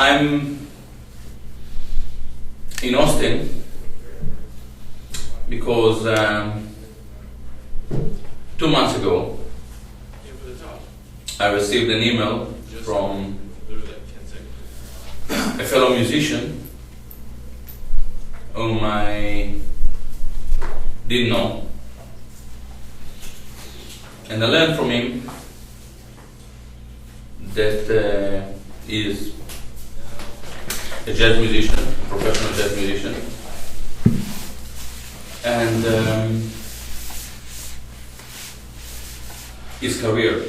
I'm in Austin because 2 months ago I received an email from a fellow musician whom I didn't know, and I learned from him that he is a jazz musician, a professional jazz musician, and his career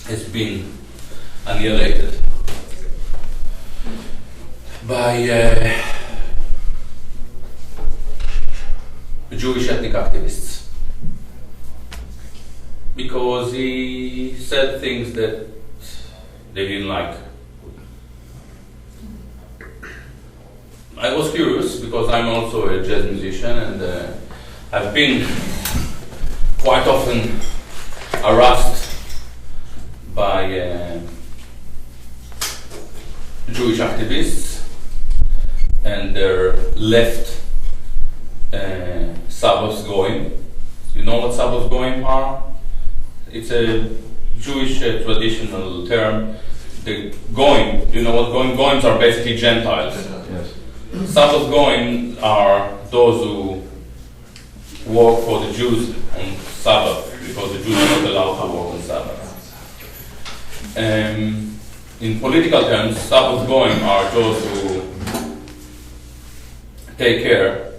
has been annihilated by Jewish ethnic activists because he said things that they didn't like. I was curious because I'm also a jazz musician, and I've been quite often harassed by Jewish activists and their left Sabbath goyim. You know what Sabbath goyim are? It's a Jewish traditional term. The goyim, you know what goyim? Goyims are basically Gentiles. Yes. Sabbath goyim are those who work for the Jews on Sabbath because the Jews are not allowed to work on Sabbath. In political terms, Sabbath goyim are those who take care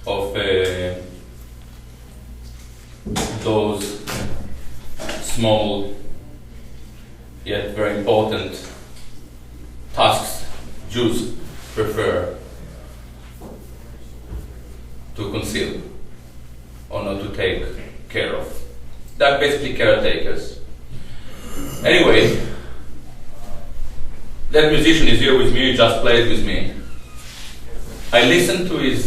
of those small yet very important tasks Jews prefer to conceal or not to take care of. They're basically caretakers. Anyway, that musician is here with me, he just played with me. I listened to his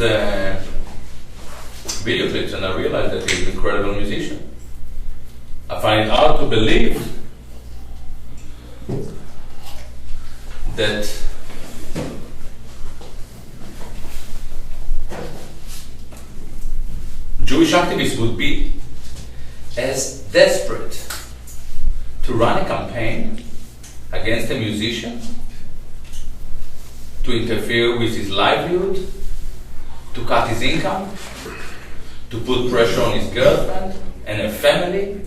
video clips and I realized that he's an incredible musician. I find it hard to believe that Jewish activists would be as desperate to run a campaign against a musician, to interfere with his livelihood, to cut his income, to put pressure on his girlfriend and her family.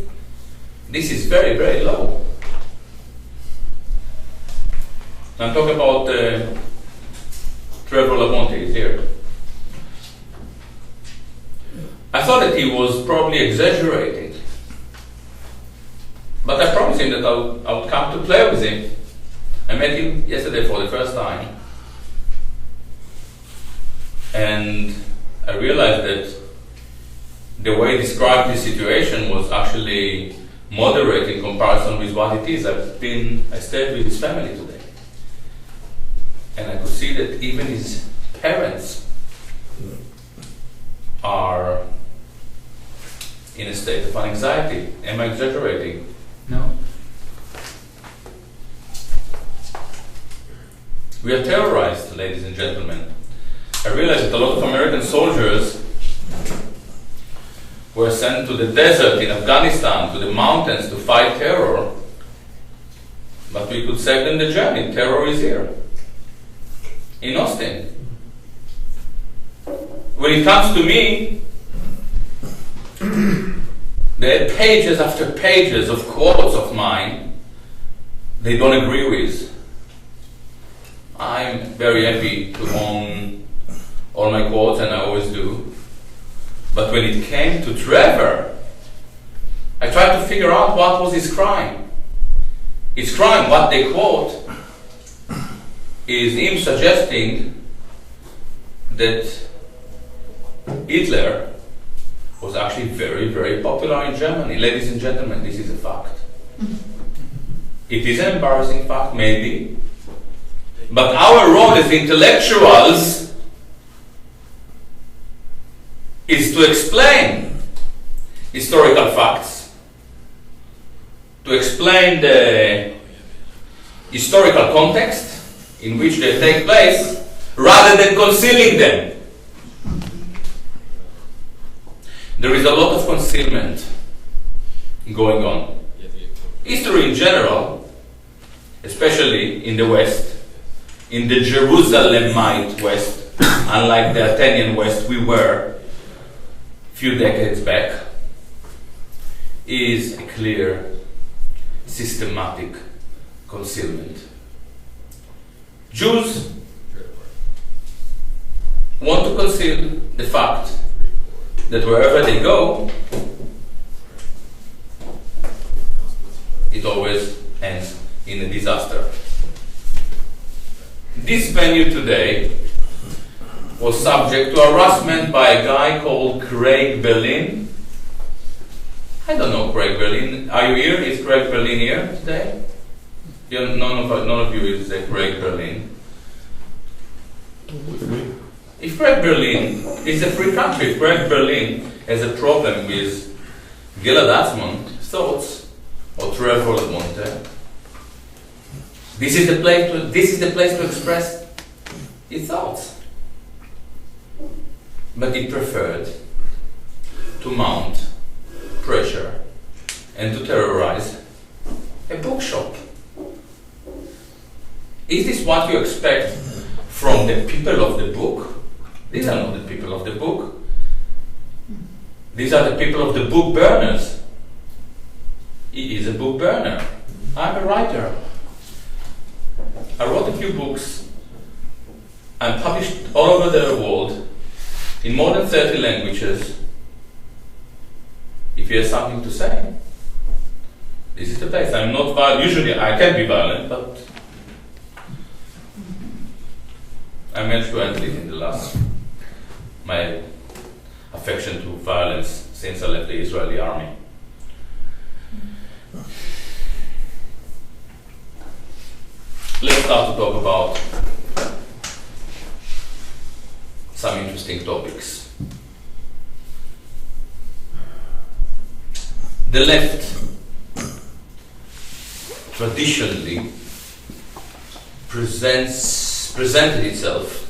This is very, very low. I'm talking about Trevor LaBonte is here. I thought that he was probably exaggerating, but I promised him that I would come to play with him. I met him yesterday for the first time, and I realized that the way he described the situation was actually moderate in comparison with what it is. I stayed with his family today, and I could see that even his parents are in a state of anxiety. Am I exaggerating? No. We are terrorized, ladies and gentlemen. I realize that a lot of American soldiers were sent to the desert in Afghanistan, to the mountains to fight terror. But we could save them the journey. Terror is here. In Austin. When it comes to me, there are pages after pages of quotes of mine they don't agree with. I'm very happy to own all my quotes, and I always do. But when it came to Trevor, I tried to figure out what was his crime. His crime, what they quote, is him suggesting that Hitler was actually very, very popular in Germany. Ladies and gentlemen, this is a fact. It is an embarrassing fact, maybe, but our role as intellectuals is to explain historical facts, to explain the historical context in which they take place rather than concealing them. There is a lot of concealment going on. History in general, especially in the West, in the Jerusalemite West, unlike the Athenian West we were a few decades back, is a clear, systematic concealment. Jews want to conceal the fact that wherever they go, it always ends in a disaster. This venue today was subject to harassment by a guy called Craig Berlin. I don't know Craig Berlin. Are you here? Is Craig Berlin here today? None of you is Craig Berlin. If Craig Berlin is a free country, if Craig Berlin has a problem with Gilad Atzmon thoughts or Trevor LaBonte, this is the place to express his thoughts. But he preferred to mount pressure and to terrorize a bookshop. Is this what you expect from the people of the book? These are not the people of the book. These are the people of the book burners. He is a book burner. I'm a writer. I wrote a few books. I'm published all over the world in more than 30 languages. If you have something to say, this is the place. I'm not violent. Usually I can be violent, but I managed to handle it in the last, my affection to violence since I left the Israeli army. Let's start to talk about some interesting topics. The left traditionally presented itself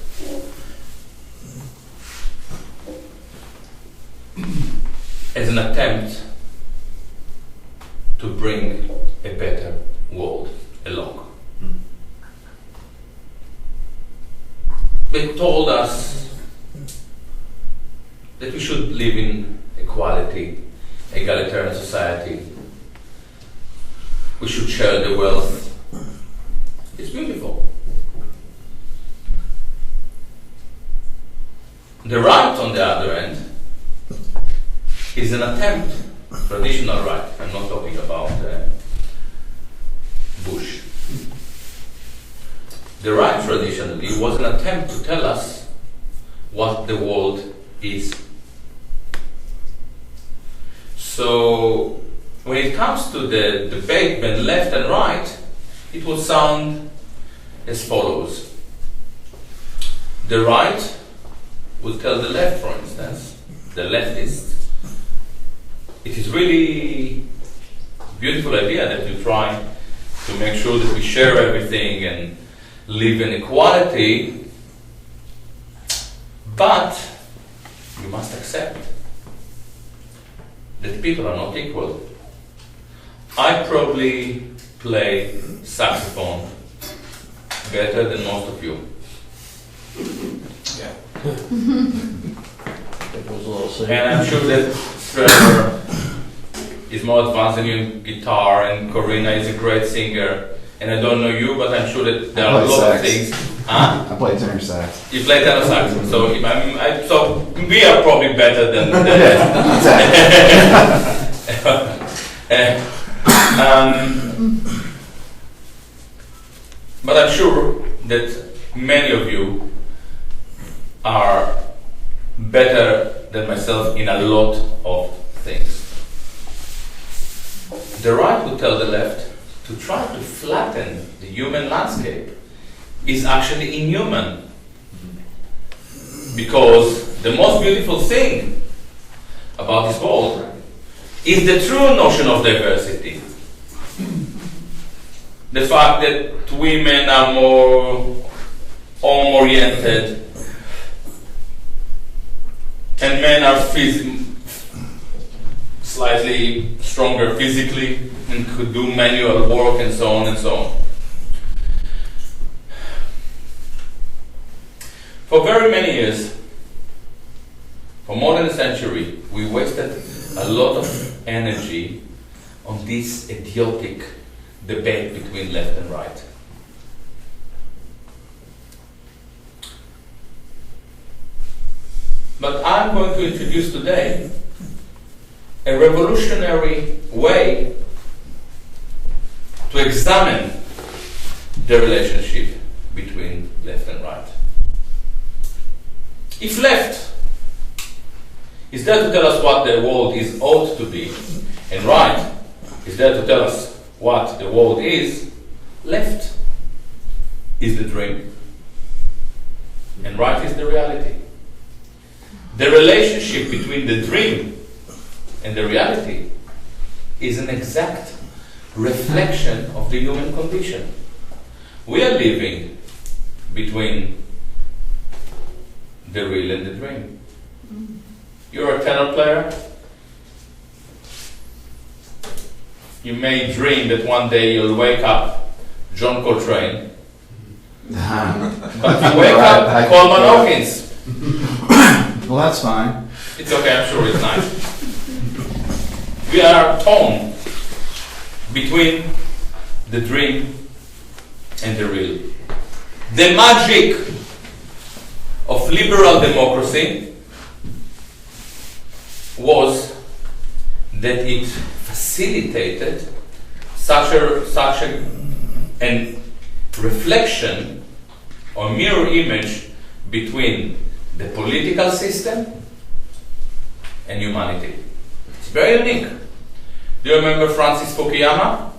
as an attempt to bring a better world along. They told us that we should live in equality, egalitarian society. We should share the wealth. It's beautiful. The right, on the other end, is an attempt, traditional right, I'm not talking about Bush. The right traditionally was an attempt to tell us what the world is. So when it comes to the debate between left and right, it will sound as follows. The right will tell the left, for instance, the leftists, it is really a beautiful idea that you try to make sure that we share everything and live in equality, but you must accept that people are not equal. I probably play saxophone better than most of you. Yeah. And I'm sure that Trevor is more advanced than you in guitar, and Corina is a great singer. And I don't know you, but I'm sure that there are a lot of things. Huh? I play tenor sax. You play tenor sax, so so we are probably better than but I'm sure that many of you are better than myself in a lot of things. The right would tell the left to try to flatten the human landscape is actually inhuman. Because the most beautiful thing about this world is the true notion of diversity. the fact that women are more home-oriented and men are slightly stronger physically and could do manual work and so on and so on. For very many years, for more than a century, we wasted a lot of energy on this idiotic debate between left and right. But I'm going to introduce today a revolutionary way to examine the relationship between left and right. If left is there to tell us what the world is ought to be, and right is there to tell us what the world is, left is the dream, and right is the reality. The relationship between the dream and the reality is an exact reflection of the human condition. We are living between the real and the dream. You're a tenor player. You may dream that one day you'll wake up John Coltrane, but you wake up Coleman Hawkins. Well, that's fine. It's okay, I'm sure it's nice. We are torn between the dream and the real. The magic of liberal democracy was that it facilitated such an reflection or mirror image between the political system and humanity. It's very unique. Do you remember Francis Fukuyama?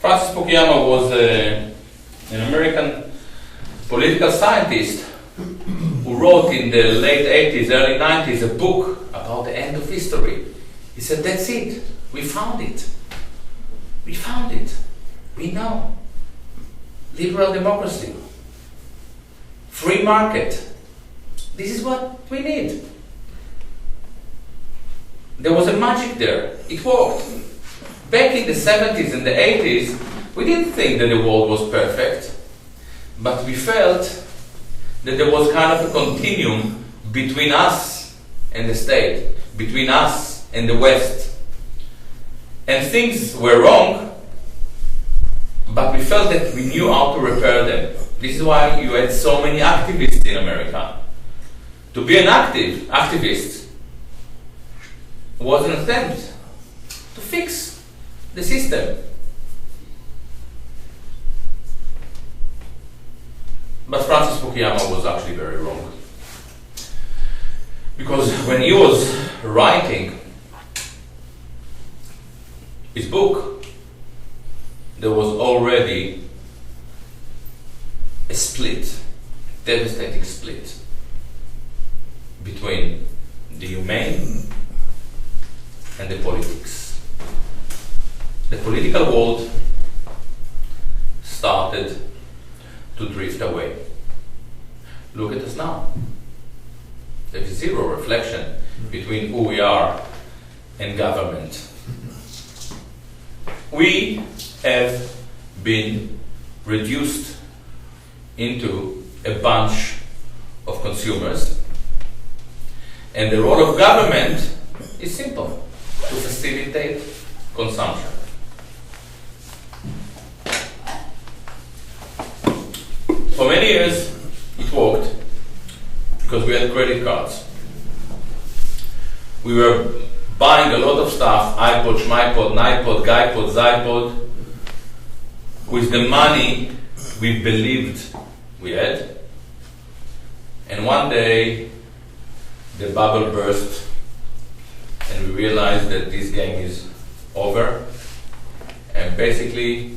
Francis Fukuyama was an American political scientist who wrote in the late 80s, early 90s a book about the end of history. He said, that's it. We found it. We found it. We know. Liberal democracy. Free market. This is what we need. There was a magic there. It worked. Back in the 70s and the 80s, we didn't think that the world was perfect, but we felt that there was kind of a continuum between us and the state, between us and the West. And things were wrong, but we felt that we knew how to repair them. This is why you had so many activists in America. To be an activist was an attempt to fix the system. But Francis Fukuyama was actually very wrong. Because when he was writing his book, there was already a split, devastating split, between the humane and the politics. The political world started to drift away. Look at us now. There is zero reflection between who we are and government. We have been reduced into a bunch of consumers, and the role of government is simple: to facilitate consumption. For many years it worked because we had credit cards. We were buying a lot of stuff, iPod, Schmipod, Nipod, Guypod, Zypod, with the money we believed we had. And one day the bubble burst and we realized that this game is over, and basically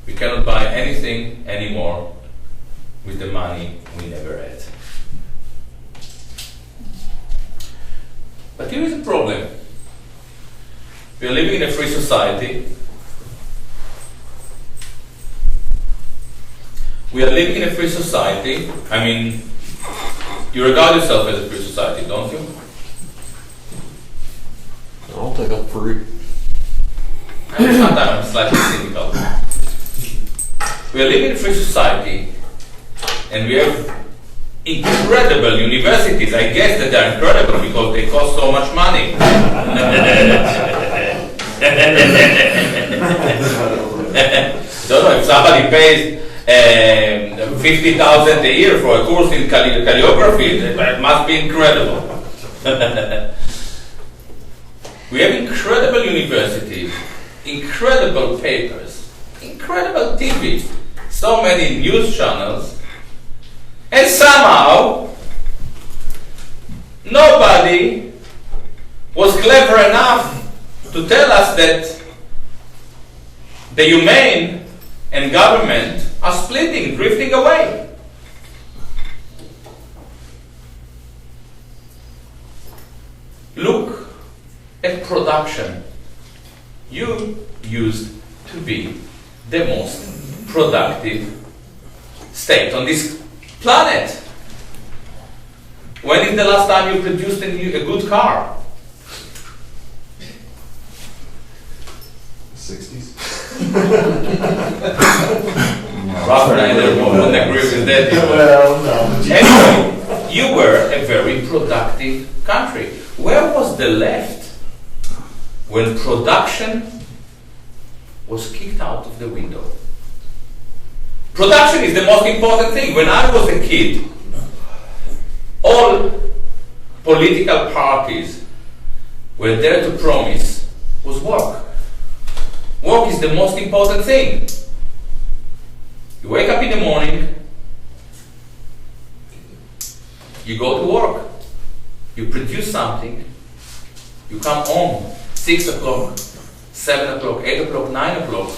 we cannot buy anything anymore with the money we never had. But here is a problem. We are living in a free society, We are living in a free society. I mean, you regard yourself as a free society, don't you? I'll take up free. I mean, sometimes I'm slightly cynical. We are living in a free society, and we have incredible universities. I guess that they're incredible because they cost so much money. Don't know if somebody pays 50,000 a year for a course in calligraphy. It must be incredible. We have incredible universities, incredible papers, incredible TV, so many news channels, and somehow nobody was clever enough to tell us that the humane and government are splitting, drifting away. Look at production. You used to be the most productive state on this planet. When is the last time you produced a good car? 60s. Robert and I wouldn't agree with that. Well, no. Anyway, you were a very productive country. Where was the left when production was kicked out of the window? Production is the most important thing. When I was a kid, all political parties were there to promise was work. Work is the most important thing. You wake up in the morning, you go to work, you produce something, you come home 6 o'clock, 7 o'clock, 8 o'clock, 9 o'clock,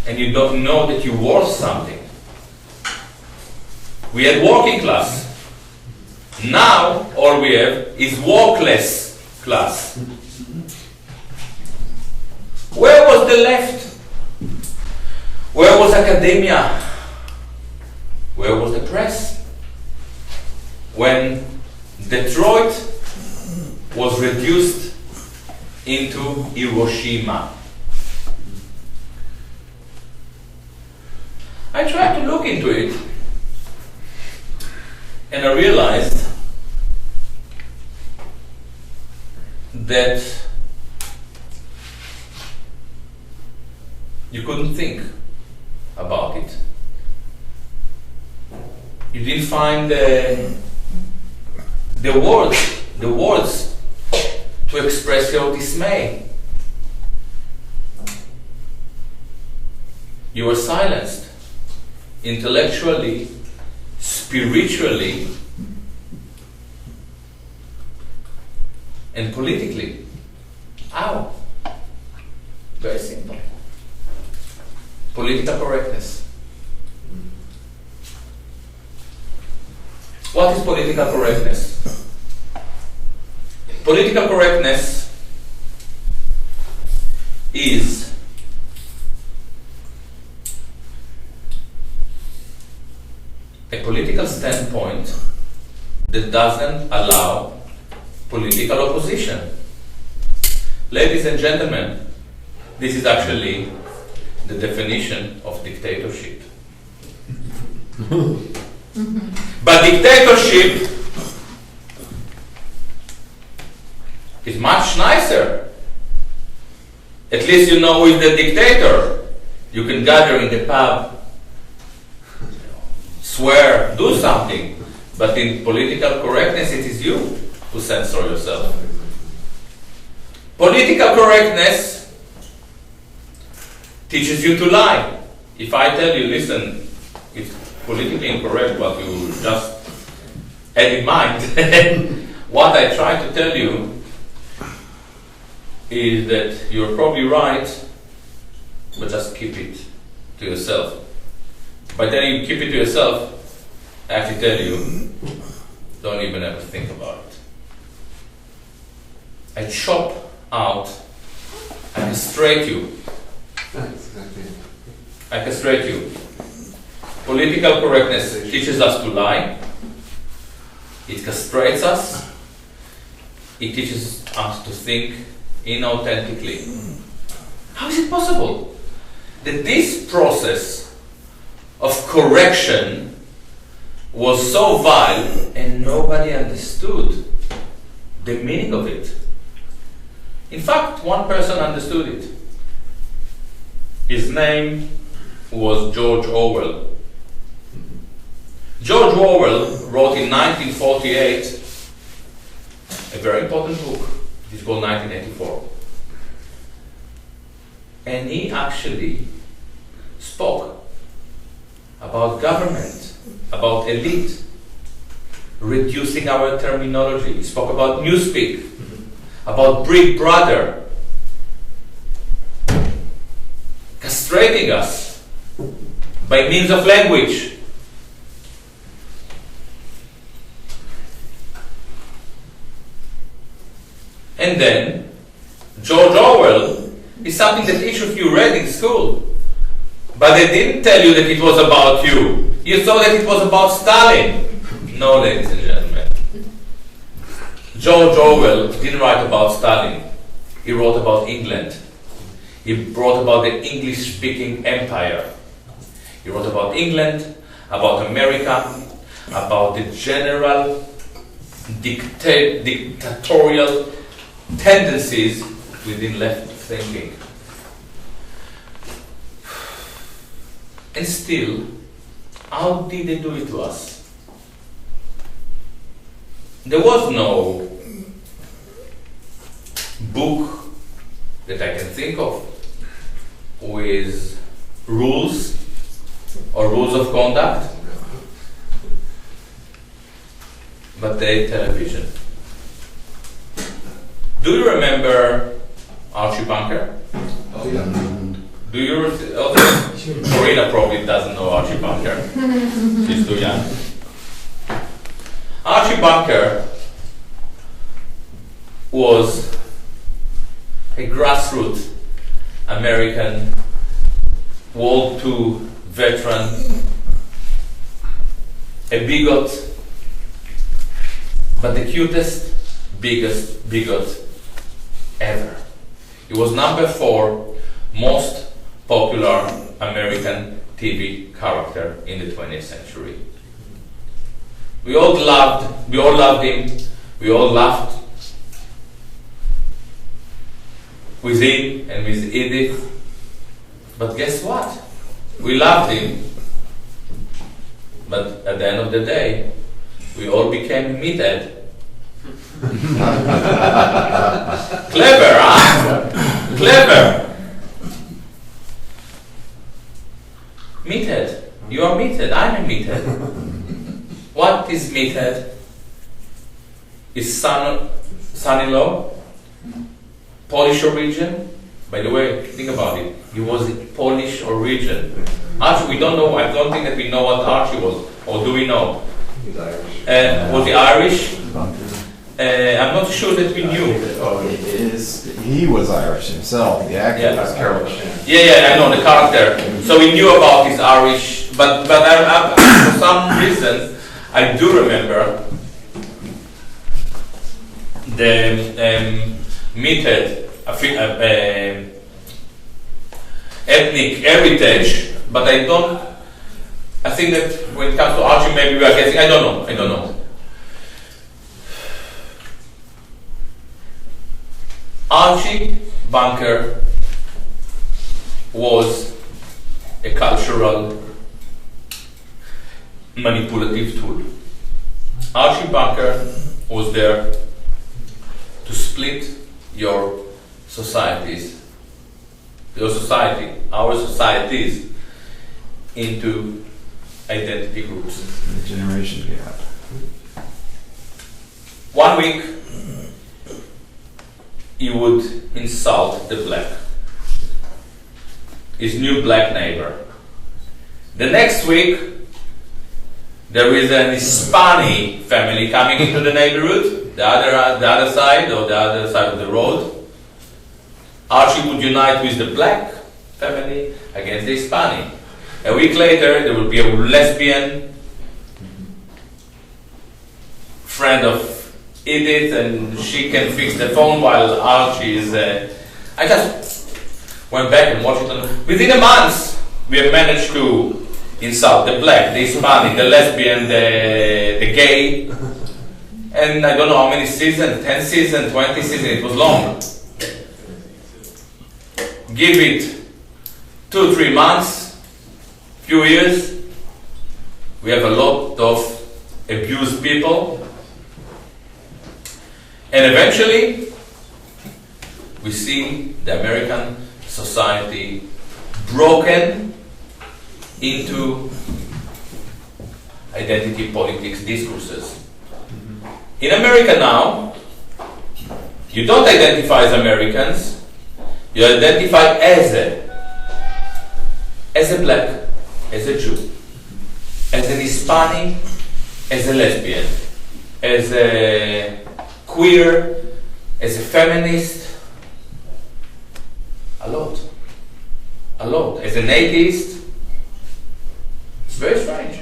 and you don't know that you're worth something. We had working class. Now all we have is workless class. Where was the left? Where was academia? Where was the press? When Detroit was reduced into Hiroshima. I tried to look into it, and I realized that you couldn't think about it. You didn't find the words to express your dismay. You were silenced intellectually, spiritually, and politically. How? Very simple. Political correctness. What is political correctness? Political correctness is a political standpoint that doesn't allow political opposition. Ladies and gentlemen, this is actually the definition of dictatorship. But dictatorship is much nicer. At least you know who is the dictator. You can gather in the pub, swear, do something. But in political correctness, it is you who censor yourself. Political correctness teaches you to lie. If I tell you, listen, it's politically incorrect what you just had in mind, what I try to tell you is that you're probably right, but just keep it to yourself. By telling you keep it to yourself, I actually tell you, don't even ever think about it. I chop out, I castrate you. I castrate you. Political correctness teaches us to lie. It castrates us. It teaches us to think inauthentically. How is it possible that this process of correction was so vile and nobody understood the meaning of it? In fact, one person understood it. His name was George Orwell. George Orwell wrote in 1948 a very important book. It's called 1984. And he actually spoke about government, about elite, reducing our terminology. He spoke about newspeak, about Big Brother, castrating us by means of language. And then, George Orwell is something that each of you read in school. But they didn't tell you that it was about you. You thought that it was about Stalin. No, ladies and gentlemen. George Orwell didn't write about Stalin. He wrote about England. He wrote about the English-speaking empire. He wrote about England, about America, about the general dictatorial tendencies within left thinking. And still, how did they do it to us? There was no book that I can think of with rules or rules of conduct, but they television. Do you remember Archie Bunker? Oh, yeah. Do you? Corina probably doesn't know Archie Bunker. She's too young. Archie Bunker was a grassroots American World II veteran, a bigot, but the cutest, biggest bigot ever. He was number 4 most popular American TV character in the 20th century. We all loved him, we all laughed with him and with Edith. But guess what? We loved him, but at the end of the day, we all became meathead. Clever, huh? Clever. Meathead. You are meathead. I'm a meathead. What is meathead? His son-in-law, Polish origin. By the way, think about it. He was Polish origin. Archie, we don't know. I don't think that we know what Archie was, or do we know? He's Irish. Was he Irish? I'm not sure that we knew. He was Irish himself. The actor Yeah. was Irish. Yeah, I know the character. So we knew about his Irish, but I, for some reason, I do remember the meathead ethnic heritage, but I think that when it comes to Archie, maybe we are guessing. I don't know. Archie Bunker was a cultural manipulative tool. Archie Bunker was there to split your societies, our societies into identity groups. The generation gap. 1 week, he would insult the black, his new black neighbor. The next week, there is an Hispanic family coming into the neighborhood, the other side of the road. Archie would unite with the black family against the Hispanic. A week later, there will be a lesbian friend of Edith, and she can fix the phone while Archie is. I just went back and watched it. Within a month, we have managed to insult the black, the Hispanic, the lesbian, the gay, and I don't know how many seasons, 10 seasons, 20 seasons, it was long. Give it 2-3 months, few years, we have a lot of abused people, and eventually we see the American society broken into identity politics discourses. In America now, you don't identify as Americans, you identify as a black, as a Jew, as an Hispanic, as a lesbian, as a queer, as a feminist, a lot, as an atheist. It's very strange.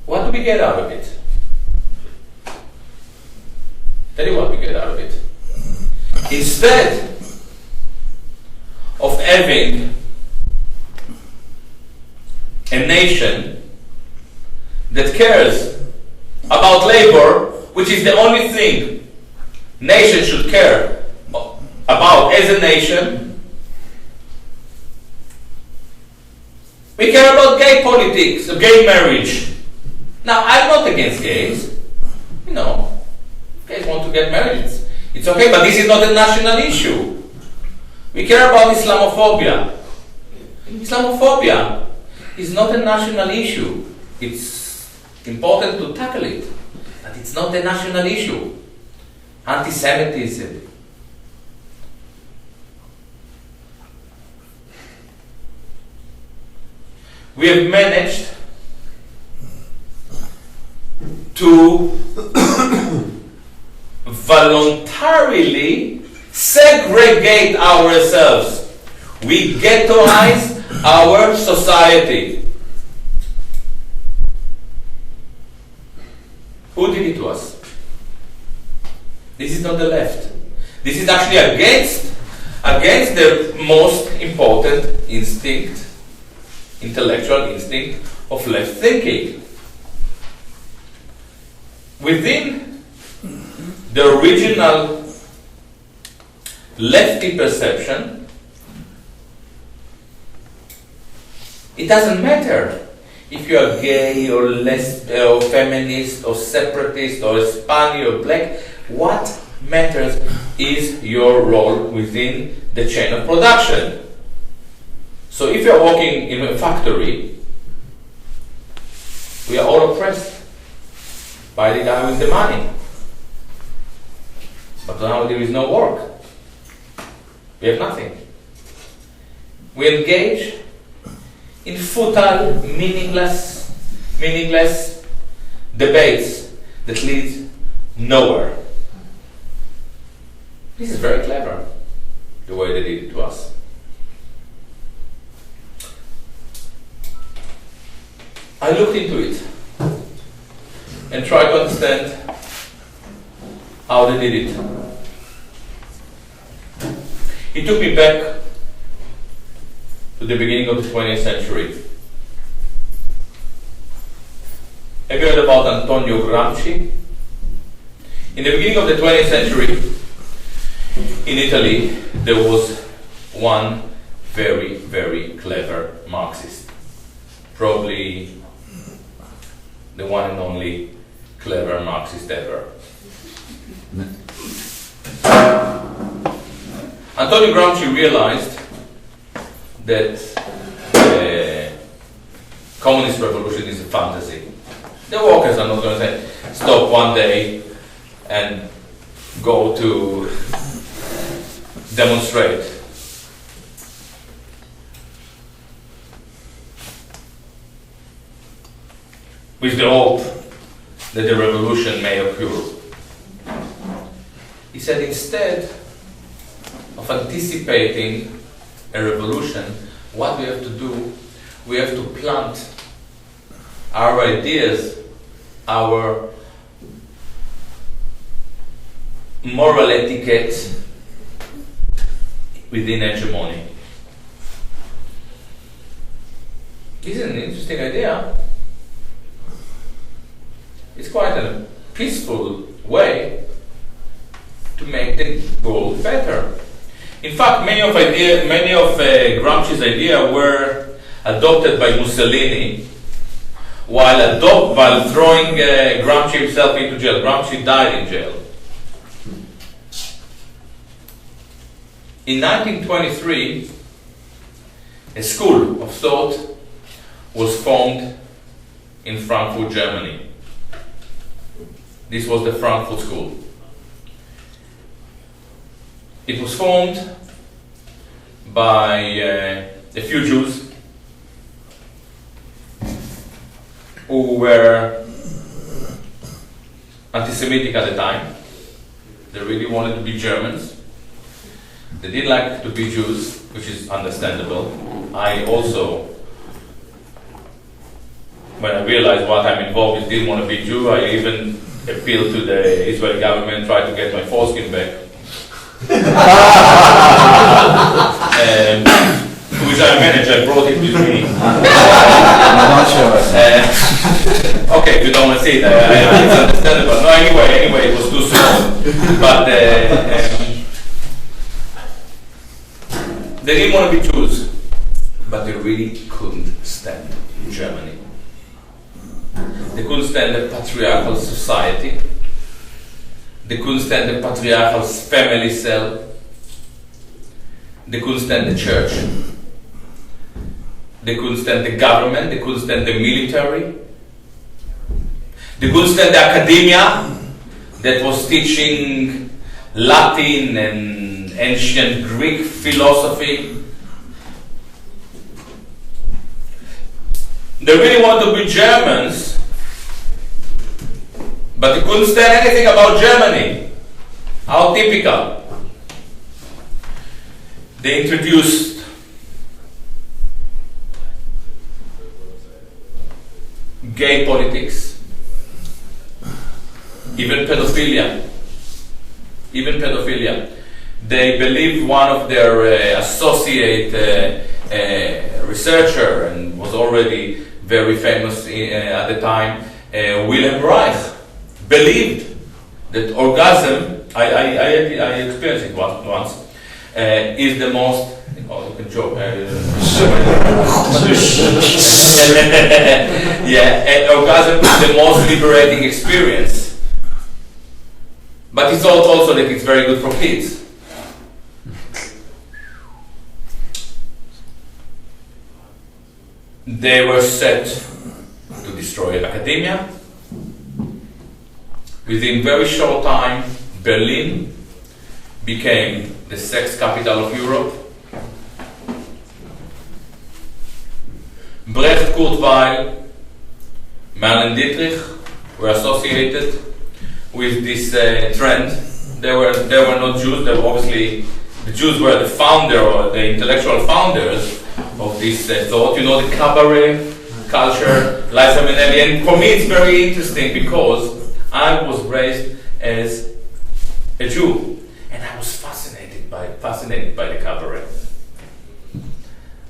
What do we get out of it? Tell you what we get out of it. Instead of having a nation that cares about labor, which is the only thing nations should care about as a nation, we care about gay politics, gay marriage. Now, I'm not against gays. You know, gays want to get married. It's okay, but this is not a national issue. We care about Islamophobia. Islamophobia is not a national issue. It's important to tackle it, but it's not a national issue. Anti-Semitism. We have managed to voluntarily segregate ourselves. We ghettoize our society. Who did it to us? This is not the left. This is actually against the most important instinct, intellectual instinct of left thinking. Within the original lefty perception, it doesn't matter if you are gay or lesbian or feminist or separatist or Hispanic or black. What matters is your role within the chain of production. So if you are working in a factory, we are all oppressed by the guy with the money. But now there is no work. We have nothing. We engage in futile, meaningless debates that lead nowhere. This is very clever, the way they did it to us. I looked into it and tried to understand how they did it. It took me back to the beginning of the 20th century. Have you heard about Antonio Gramsci? In the beginning of the 20th century, in Italy, there was one very, very clever Marxist. Probably the one and only clever Marxist ever. Antonio Gramsci realized that the communist revolution is a fantasy. The workers are not going to stop one day and go to demonstrate. With the hope that the revolution may occur. He said, instead of anticipating a revolution, what we have to do, we have to plant our ideas, our moral etiquette within hegemony. This is an interesting idea. It's quite a peaceful way to make the world better. In fact, many of Gramsci's ideas were adopted by Mussolini while throwing Gramsci himself into jail. Gramsci died in jail. In 1923, a school of thought was formed in Frankfurt, Germany. This was the Frankfurt School. It was formed by a few Jews who were anti-Semitic at the time. They really wanted to be Germans. They didn't like to be Jews, which is understandable. I also, when I realized what I'm involved with, didn't want to be Jew. I even appealed to the Israeli government, tried to get my foreskin back. Which I managed, I brought it with me. Okay, if you don't want to see it, it's understandable. No, anyway, it was too small. But they didn't want to be Jews, but they really couldn't stand Germany. They couldn't stand the patriarchal society. They couldn't stand the patriarchal family cell. They couldn't stand the church. They couldn't stand the government. They couldn't stand the military. They couldn't stand the academia that was teaching Latin and ancient Greek philosophy. They really wanted to be Germans, but they couldn't stand anything about Germany. How typical. They introduced gay politics, even pedophilia. They believed one of their associate researcher, and was already very famous at the time, Wilhelm Reich, believed that orgasm, I experienced it once, is the most, you can joke, orgasm is the most liberating experience. But he thought also that it's very good for kids. They were set to destroy academia. Within very short time, Berlin became the sex capital of Europe. Brecht, Kurt Weill, Marlene Dietrich were associated with this trend. They were not Jews. They were obviously, the Jews were the founder or the intellectual founders of this thought. You know, the cabaret culture, Liza Minnelli. And for me, it's very interesting because I was raised as a Jew, and I was fascinated by the cabaret.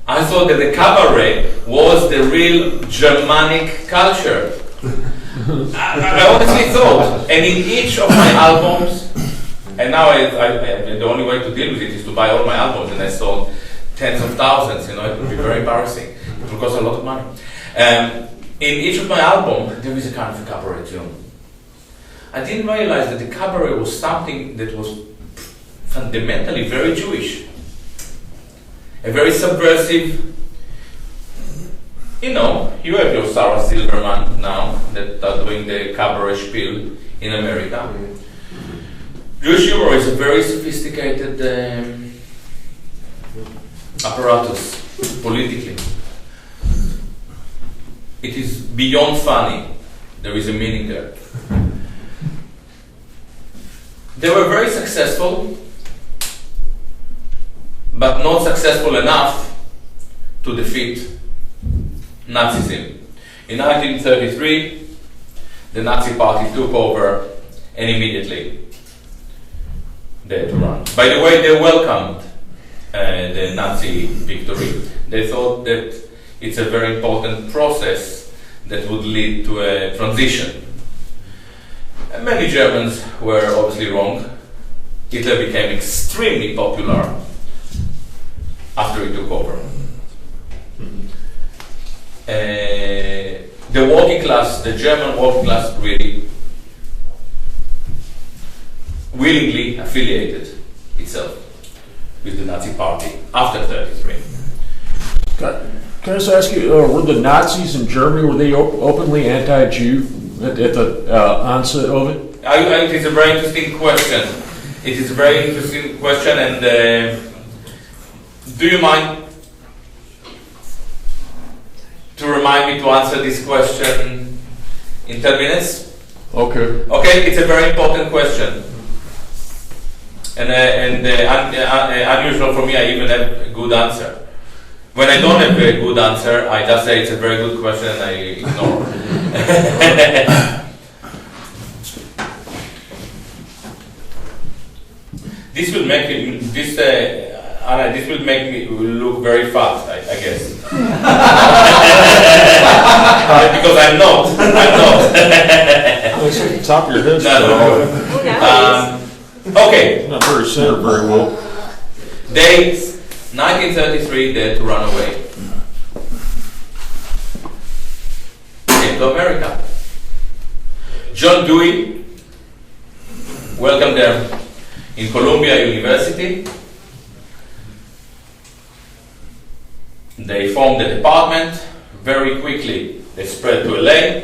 I thought that the cabaret was the real Germanic culture. I honestly thought, and in each of my albums, and now the only way to deal with it is to buy all my albums, and I sold tens of thousands. It would be very embarrassing. It would cost a lot of money. In each of my albums, there is a kind of a cabaret tune. I didn't realize that the cabaret was something that was fundamentally very Jewish. A very subversive, you have your Sarah Silverman now that are doing the cabaret spiel in America. Jewish humor is a very sophisticated apparatus politically. It is beyond funny. There is a meaning there. They were very successful, but not successful enough to defeat Nazism. In 1933, the Nazi Party took over and immediately they had to run. By the way, they welcomed the Nazi victory. They thought that it's a very important process that would lead to a transition. And many Germans were obviously wrong. Hitler became extremely popular after he took over. The working class, the German working class, really willingly affiliated itself with the Nazi Party after 1933. Can I just ask you, were the Nazis in Germany, were they openly anti-Jew at the onset of it? It is a very interesting question. It is a very interesting question, and do you mind to remind me to answer this question in 10 minutes? Okay. Okay, it's a very important question. And unusual for me, I even have a good answer. When I don't have a good answer, I just say it's a very good question and I ignore. This will make me look very fat, I guess. Because I'm not. Looks like the top of your head's okay. not very centered very well. Dates 1933, they had to run away. Came to America. John Dewey welcomed them in Columbia University. They formed a department. Very quickly, they spread to LA,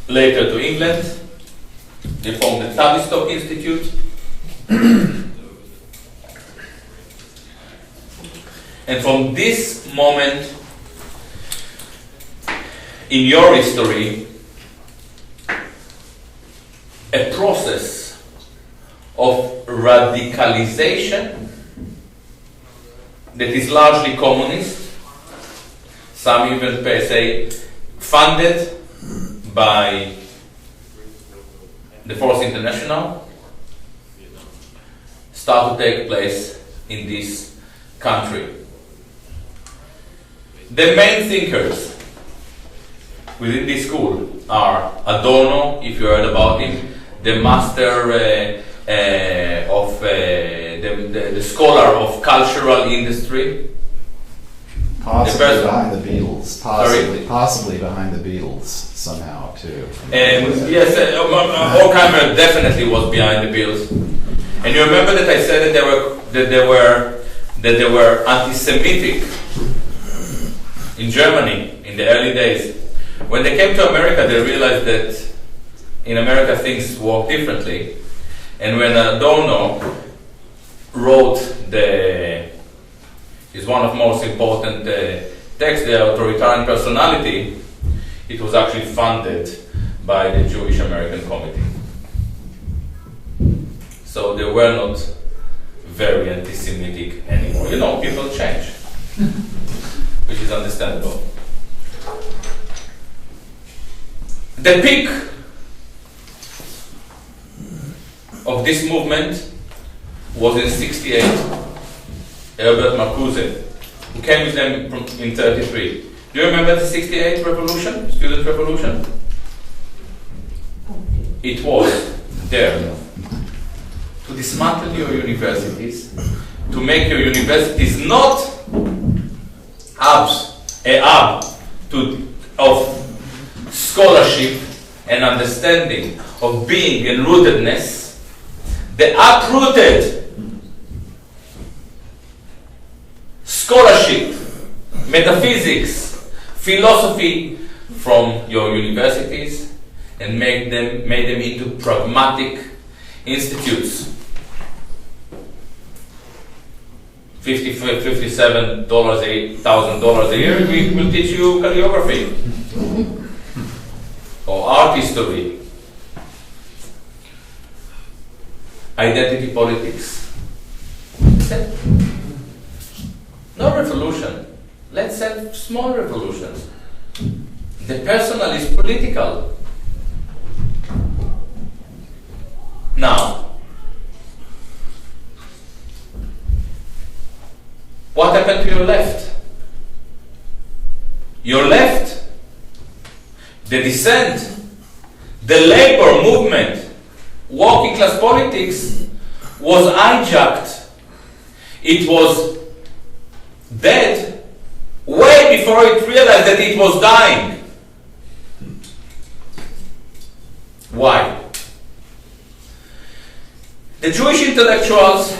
later to England. They formed the Tavistock Institute. And from this moment in your history, a process of radicalization that is largely communist, some even say funded by the Fourth International, start to take place in this country. The main thinkers within this school are Adorno, if you heard about him, the master of the scholar of cultural industry. Possibly behind the Beatles. Possibly behind the Beatles somehow too. And yes, Horkheimer definitely was behind the Beatles. And you remember that I said that they were anti-Semitic in Germany in the early days. When they came to America, they realized that in America things work differently. And when Adorno wrote is one of the most important texts, the Authoritarian Personality, it was actually funded by the Jewish American Committee. So they were not very anti-Semitic anymore. You know, people change, which is understandable. The peak of this movement was in '68. Herbert Marcuse, who came with them in '33. Do you remember the '68 revolution, student revolution? It was there to dismantle your universities, to make your universities not hubs, a hub of scholarship and understanding of being and rootedness. The uprooted scholarship, metaphysics, philosophy from your universities and made them into pragmatic institutes. $57,000 a year, we will teach you calligraphy or art history. Identity politics. No, no revolution. Let's have small revolutions. The personal is political. Now, what happened to your left? Your left, the dissent, the labor movement, working class politics was hijacked. It was dead way before it realized that it was dying. Why? The Jewish intellectuals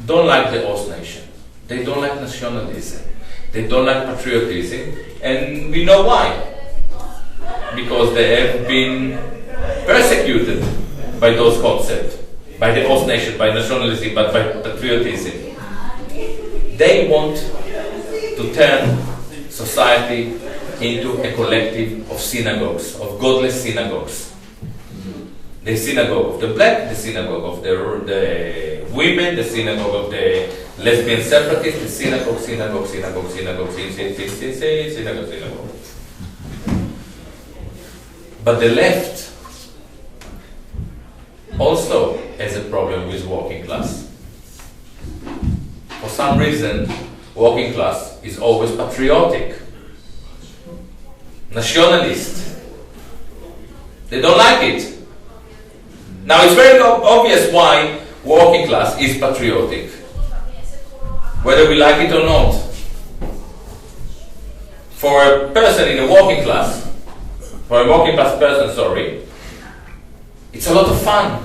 don't like the host nation. They don't like nationalism. They don't like patriotism. And we know why. Because they have been persecuted by those concepts. By the host nation, by nationalism, but by patriotism. They want to turn society into a collective of synagogues, of godless synagogues. The synagogue of the black, the synagogue of the women, the synagogue of the lesbian separatists, the synagogue. But the left also has a problem with working class. For some reason, working class is always patriotic, nationalist. They don't like it. Now it's very obvious why working class is patriotic, whether we like it or not. For a person in a working class, person, it's a lot of fun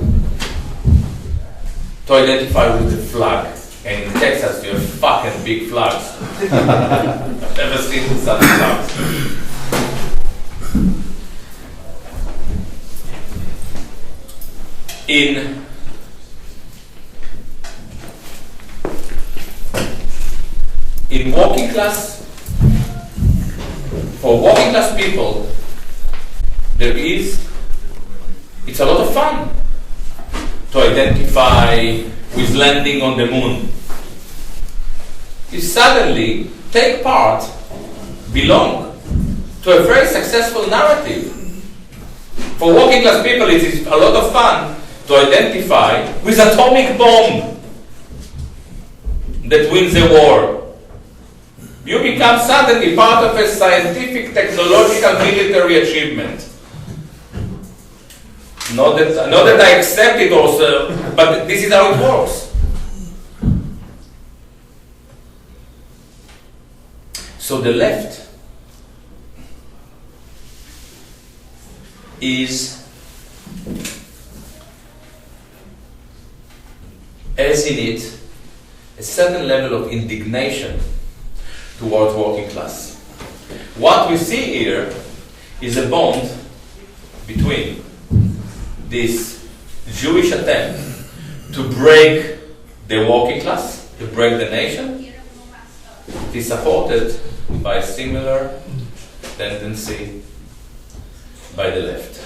to identify with the flag. And in Texas, you have fucking big flags. I've never seen such flags. In working class, for working class people, it's a lot of fun to identify with landing on the moon. You suddenly take part, belong to a very successful narrative. For working class people, it is a lot of fun to identify with atomic bomb that wins the war. You become suddenly part of a scientific, technological, military achievement. Not that I accept it also, but this is how it works. So the left has in it a certain level of indignation towards working class. What we see here is a bond between this Jewish attempt to break the working class, to break the nation. It is supported by a similar tendency by the left.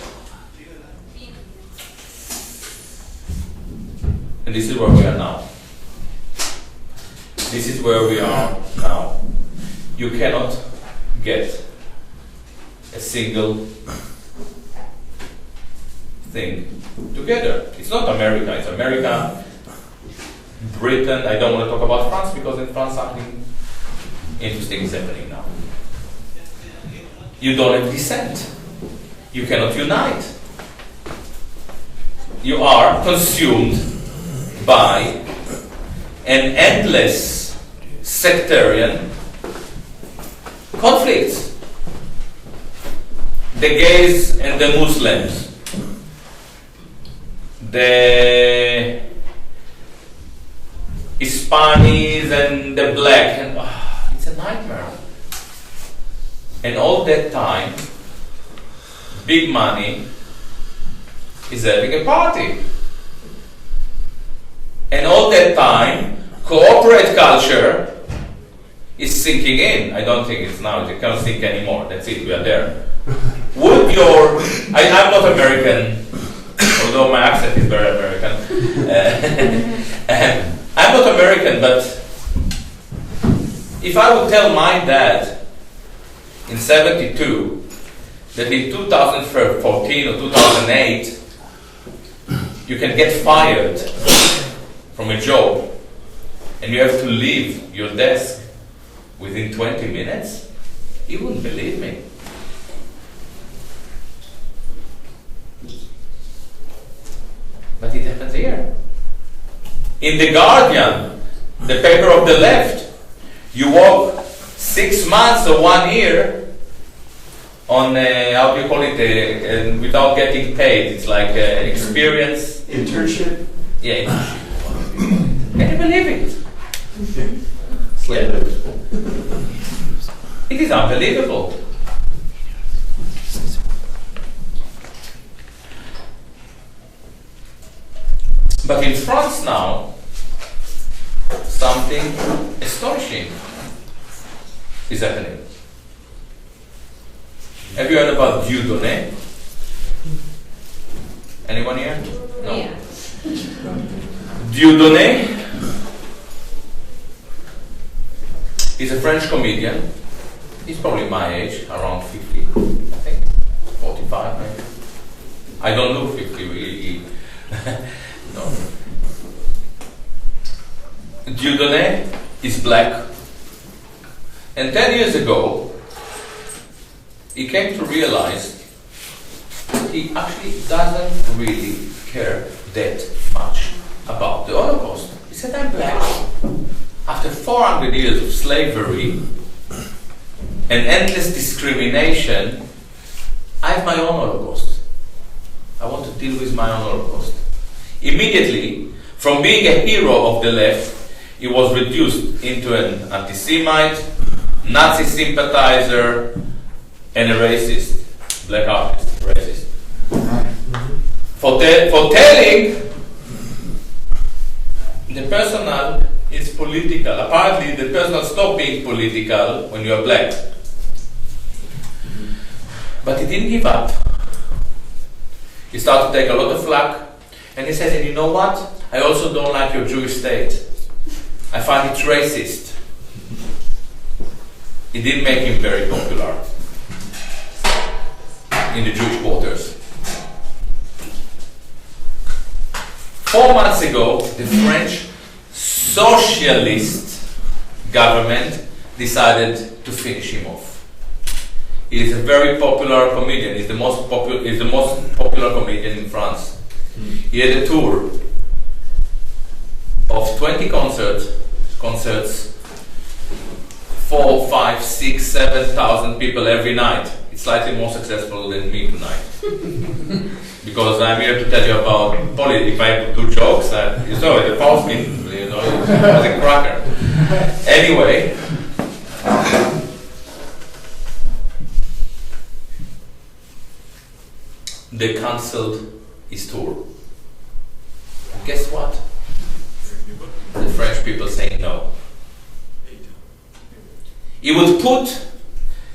And this is where we are now. This is where we are now. You cannot get a single thing together. It's not America, it's America, Britain. I don't want to talk about France because in France something interesting is happening now. You don't have dissent. You cannot unite. You are consumed by an endless sectarian conflicts. The gays and the Muslims, the Hispanics and the black, and it's a nightmare. And all that time, big money is having a party. And all that time, corporate culture is sinking in. I don't think it's now, it can't sink anymore. That's it, we are there. I'm not American, although my accent is very American. I'm not American, but If I would tell my dad in 72 that in 2014 or 2008 you can get fired from a job and you have to leave your desk within 20 minutes, he wouldn't believe me. But it happens here. In The Guardian, the paper of the left, you work 6 months or 1 year on, how do you call it, without getting paid. It's like experience. Internship? Yeah, internship. Can you believe it? Yeah. It is unbelievable. But in France now, something astonishing is happening. Have you heard about Dieudonné? Anyone here? No. Yeah. Dieudonné is a French comedian. He's probably my age, around 50, I think. 45 maybe. I don't look 50 really. No. Dieudonné is black. And 10 years ago, he came to realize that he actually doesn't really care that much about the Holocaust. He said, I'm black. After 400 years of slavery and endless discrimination, I have my own Holocaust. I want to deal with my own Holocaust. Immediately, from being a hero of the left, he was reduced into an anti-Semite, Nazi sympathizer, and a racist. Black artist, racist. For telling the personal is political. Apparently, the personal stopped being political when you are black. But he didn't give up. He started to take a lot of flack. And he said, and you know what? I also don't like your Jewish state. I find it racist. It didn't make him very popular in the Jewish quarters. 4 months ago, the French socialist government decided to finish him off. He is a very popular comedian. He's the most popular comedian in France. He had a tour of 20 concerts, 4, 5, 6, 7,000 people every night. It's slightly more successful than me tonight. Because I'm here to tell you about politics. If I do jokes, you saw it, the pause me, it was a cracker. Anyway, they cancelled his tour. And guess what? The French people saying no. He would put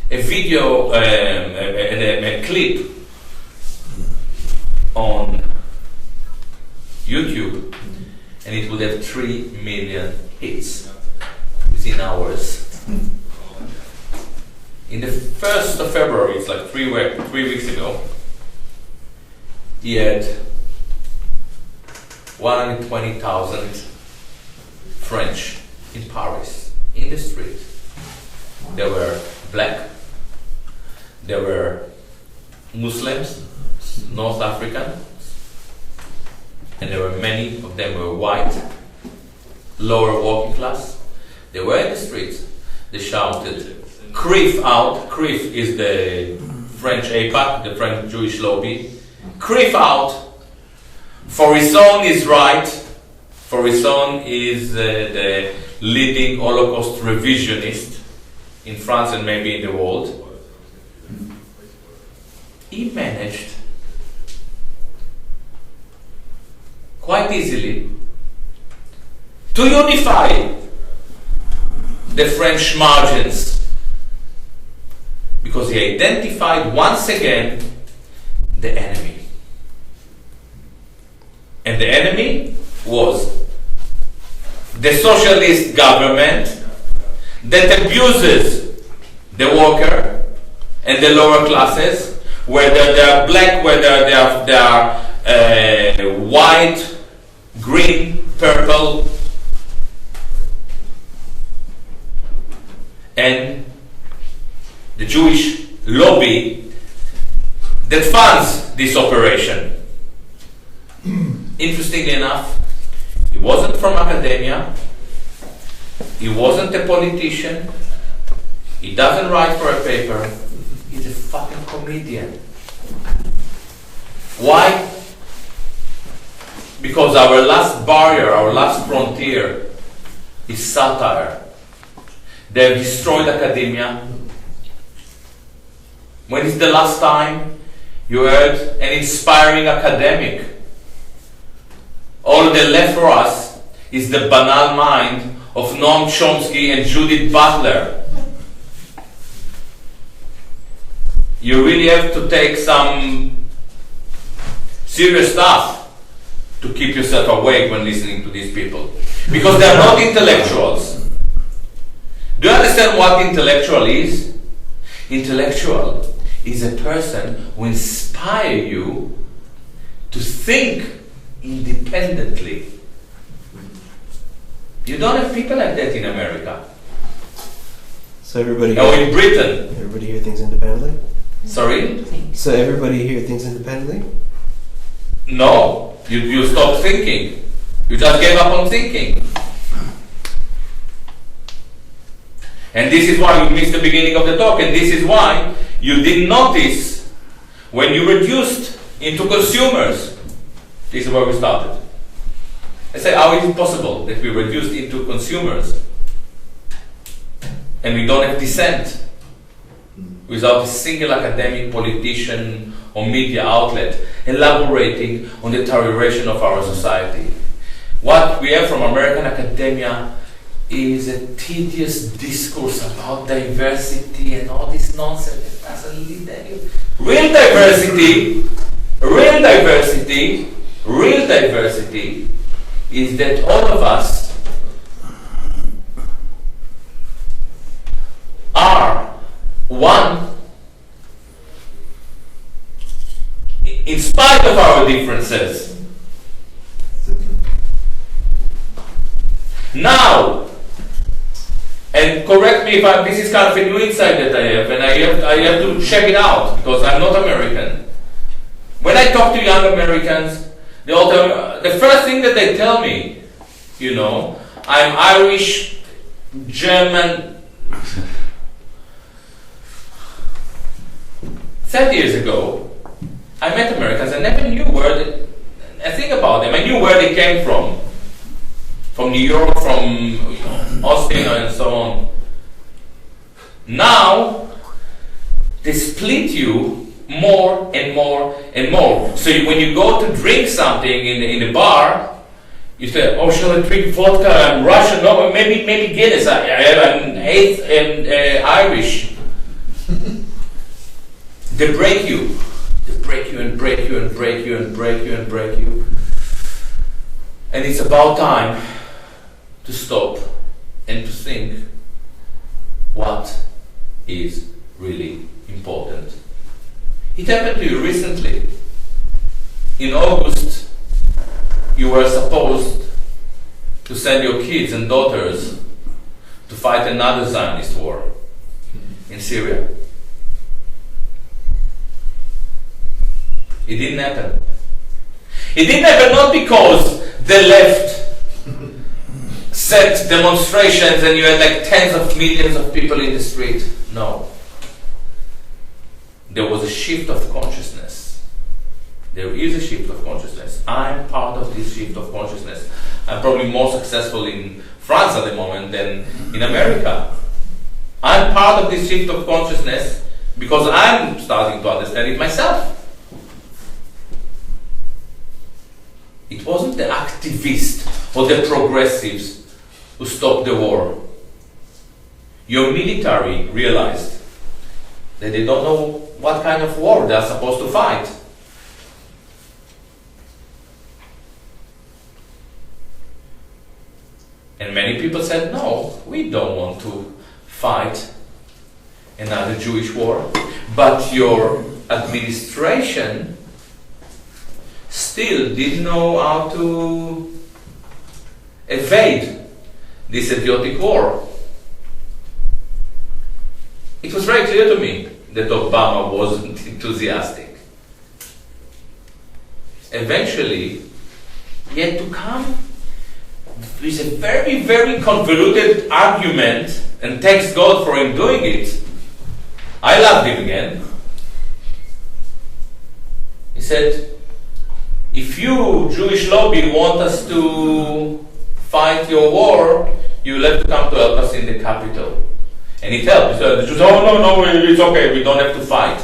a video, a clip on YouTube, and it would have 3 million hits within hours. In the 1st of February, it's like 3 weeks ago, he had 120,000 French in Paris, in the street. They were black, they were Muslims, North African, and there were many of them were white, lower working class. They were in the streets. They shouted, "Crif out!" Crif is the French APAC, the French Jewish lobby. "Crif out! Faurisson is right." Faurisson is the leading Holocaust revisionist in France and maybe in the world. He managed quite easily to unify the French margins because he identified once again the enemy. And the enemy was the socialist government, that abuses the worker and the lower classes, whether they are black, whether they are white, green, purple, and the Jewish lobby that funds this operation. Interestingly enough, he wasn't from academia, he wasn't a politician, he doesn't write for a paper, he's a fucking comedian. Why? Because our last barrier, our last frontier is satire. They have destroyed academia. When is the last time you heard an inspiring academic? All they left for us is the banal mind of Noam Chomsky and Judith Butler. You really have to take some serious stuff to keep yourself awake when listening to these people. Because they are not intellectuals. Do you understand what intellectual is? Intellectual is a person who inspires you to think independently. You don't have people like that in America. So everybody or in Britain. Everybody here thinks independently? Sorry? So everybody here thinks independently? No. You stopped thinking. You just gave up on thinking. And this is why you missed the beginning of the talk, and this is why you didn't notice when you reduced into consumers. This is where we started. I say, how is it possible that we reduced into consumers and we don't have dissent without a single academic, politician, or media outlet elaborating on the deterioration of our society? What we have from American academia is a tedious discourse about diversity and all this nonsense that doesn't lead anywhere. Real diversity is that all of us are one in spite of our differences. Now, and correct me if this is kind of a new insight that I have, and I have to check it out because I'm not American. When I talk to young Americans, they all tell me, the first thing that they tell me, I'm Irish, German. 30 years ago, I met Americans. I never knew I think about them. I knew where they came from New York, from Austin, and so on. Now, they split you more and more and more. So when you go to drink something in a bar, you say, "Oh, shall I drink vodka? I'm Russian. No, maybe Guinness. I'm eighth and Irish." They break you. They break you and break you and break you and break you and break you. And it's about time to stop and to think what is really important. It happened to you recently. In August, you were supposed to send your kids and daughters to fight another Zionist war in Syria. It didn't happen. It didn't happen not because the left set demonstrations and you had like tens of millions of people in the street. No. There was a shift of consciousness. There is a shift of consciousness. I'm part of this shift of consciousness. I'm probably more successful in France at the moment than in America. I'm part of this shift of consciousness because I'm starting to understand it myself. It wasn't the activists or the progressives who stopped the war. Your military realized that they don't know what kind of war they are supposed to fight. And many people said, no, we don't want to fight another Jewish war, but your administration still didn't know how to evade this idiotic war. It was very clear to me that Obama wasn't enthusiastic. Eventually, he had to come with a very, very convoluted argument, and thanks God for him doing it. I loved him again. He said, if you, Jewish lobby, want us to fight your war, you'll have to come to help us in the capital. And it helped. He said, the Jews, no, it's okay, we don't have to fight.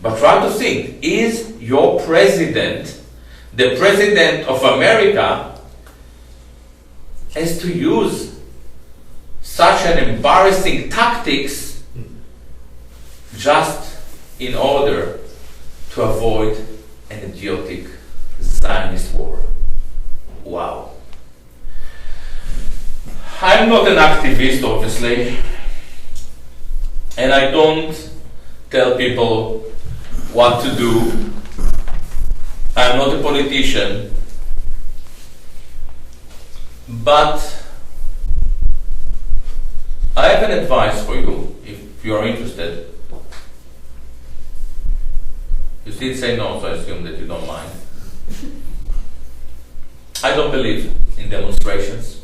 But try to think, is your president, the president of America, has to use such an embarrassing tactics just in order to avoid an idiotic Zionist war? Wow. I'm not an activist, obviously, and I don't tell people what to do. I'm not a politician, but I have an advice for you if you are interested. You still say no, so I assume that you don't mind. I don't believe in demonstrations.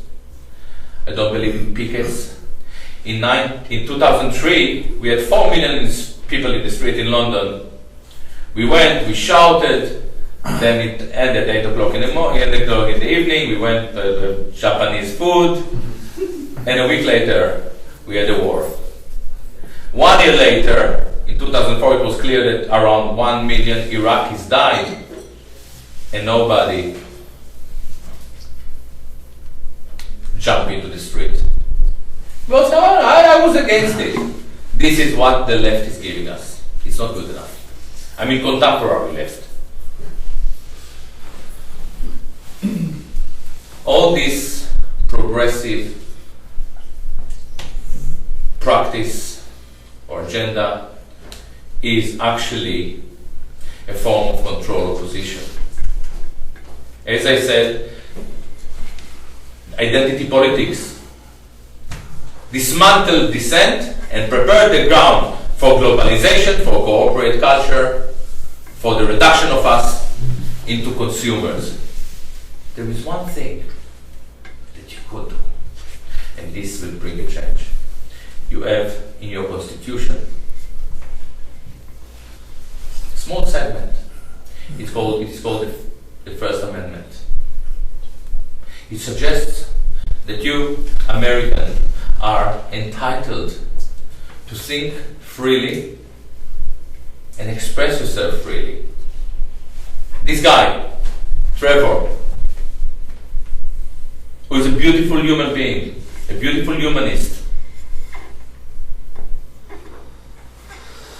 I don't believe in pickets. In 2003, we had 4 million people in the street in London. We went, we shouted, then it ended at 8 o'clock in the evening, we went to Japanese food, and a week later, we had a war. 1 year later, in 2004, it was clear that around 1 million Iraqis died, and nobody jumped into the street. Well, so I was against it. This is what the left is giving us. It's not good enough. I mean, contemporary left. All this progressive practice or agenda is actually a form of control or position. As I said, identity politics dismantle dissent and prepare the ground for globalization, for corporate culture, for the reduction of us into consumers. There is one thing that you could do, and this will bring a change. You have in your constitution a small segment. It is called the First Amendment. It suggests that you, American, are entitled to think freely and express yourself freely. This guy, Trevor, who is a beautiful human being, a beautiful humanist,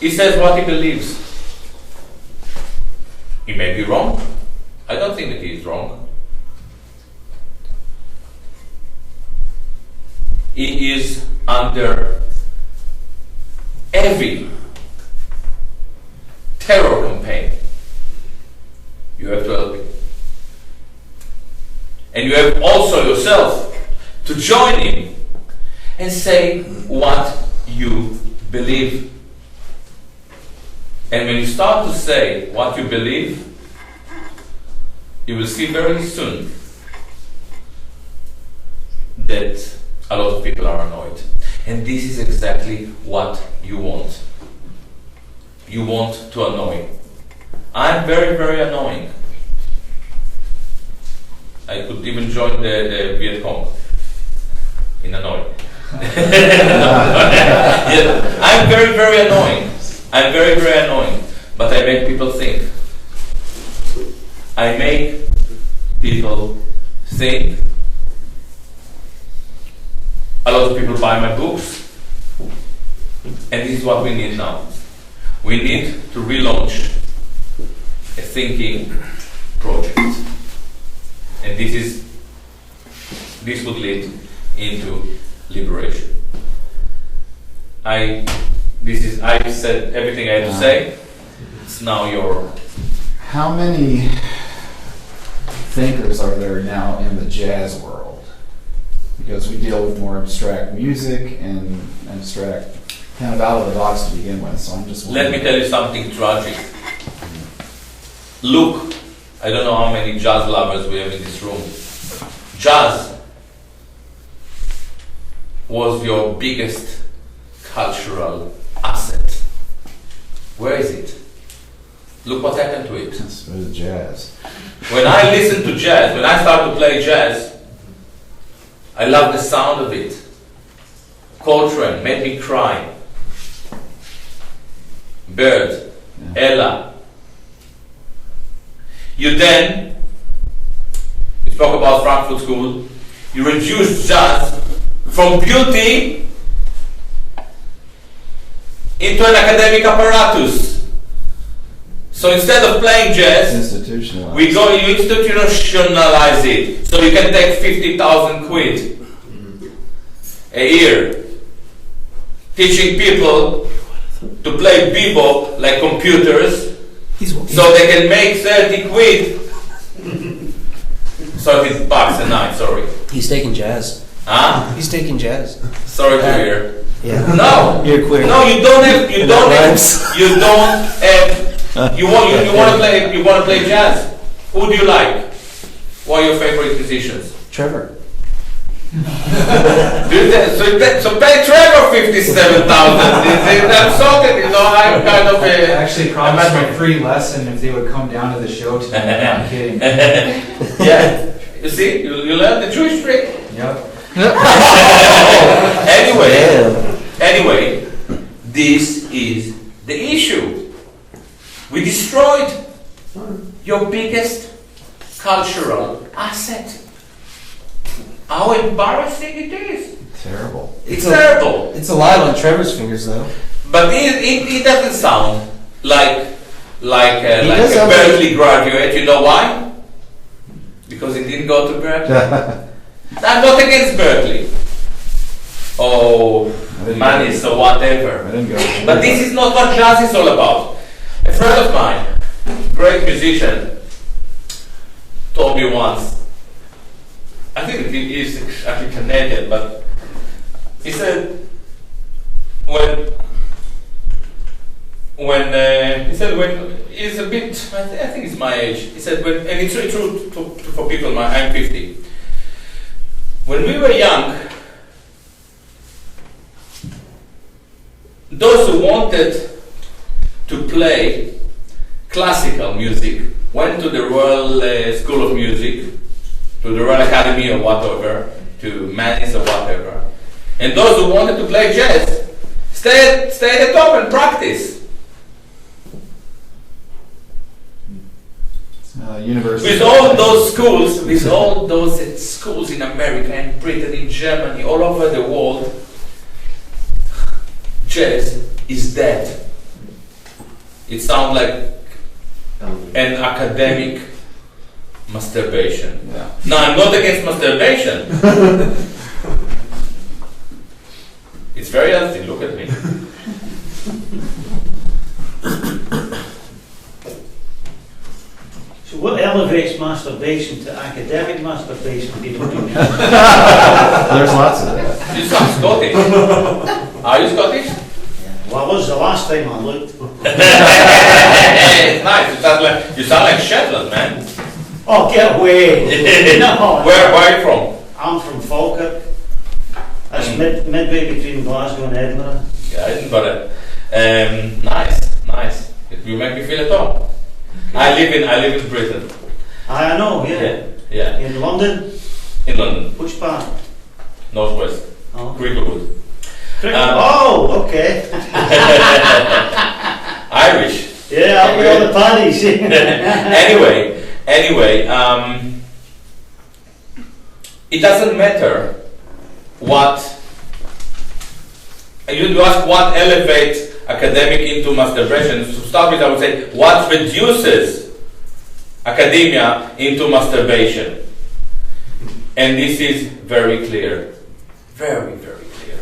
he says what he believes. He may be wrong. I don't think that he is wrong. He is under heavy terror campaign. You have to help him. And you have also yourself to join him and say what you believe. And when you start to say what you believe, you will see very soon that a lot of people are annoyed. And this is exactly what you want. You want to annoy. I'm very, very annoying. I could even join the Viet Cong in Hanoi. Yeah, I'm very, very annoying. I'm very, very annoying. But I make people think. I make people think. A lot of people buy my books. And this is what we need now. We need to relaunch a thinking project. And this would lead into liberation. I said everything I had to say. It's now your. How many thinkers are there now in the jazz world? Because we deal with more abstract music and abstract, kind of out of the box to begin with. So I'm just wondering. Let me tell you something tragic. Look, I don't know how many jazz lovers we have in this room. Jazz was your biggest cultural asset. Where is it? Look what happened to it. Where's the jazz? When I listen to jazz, when I start to play jazz, I love the sound of it. Coltrane made me cry. Bird, Ella. You spoke about Frankfurt School, you reduced jazz from beauty into an academic apparatus. So instead of playing jazz, we go, you institutionalize it. So you can take 50,000 quid a year teaching people to play bebop like computers so they can make 30 quid. $30 a night, sorry. He's taking jazz. Huh? He's taking jazz. Sorry to hear. Yeah. No. You're queer. No, you want to play jazz. Who do you like? Who are your favorite musicians? Trevor. So pay Trevor 57,000. I'm sorry, I'm kind of I actually promised my free lesson if they would come down to the show tonight. I'm not kidding. Yeah. You see, you learned the Jewish trick. Yep. Anyway, this is the issue. We destroyed your biggest cultural asset. How embarrassing it is. Terrible. It's terrible. It's alive on Trevor's fingers, though. But it doesn't sound like a sound Berkeley graduate. You know why? Because he didn't go to Berkeley. I'm not against Berkeley. Oh, money, so whatever. I didn't go. But this is not what jazz is all about. A friend of mine, great musician, told me once, I think he is actually Canadian, but he said when he's a bit, I think he's my age. He said and it's really true for people. I'm 50. When we were young, those who wanted to play classical music went to the Royal School of Music, to the Royal Academy or whatever, to Manny's or whatever. And those who wanted to play jazz stayed at home and practice. University. With all those schools in America and Britain, in Germany, all over the world, jazz is dead. It sounds like an academic masturbation. Yeah. Now, I'm not against masturbation. It's very healthy, look at me. So what elevates masturbation to academic masturbation, if you don't know? There's lots of that. You sound Scottish. Are you Scottish? Well, I was the last time I looked. It's nice. You sound like Shetland, man. Oh, get away! No. Where are you from? I'm from Falkirk. That's midway between Glasgow and Edinburgh. Yeah, Edinburgh. Nice. You make me feel at home. I live in Britain. I know, Yeah. In London? In London. Which part? Northwest. Oh. Cricklewood. Oh, okay. Irish. Yeah, I'll be on the parties. Anyway, it doesn't matter what. You ask what elevates academic into masturbation. To start with, I would say what reduces academia into masturbation. And this is very clear. Very, very clear.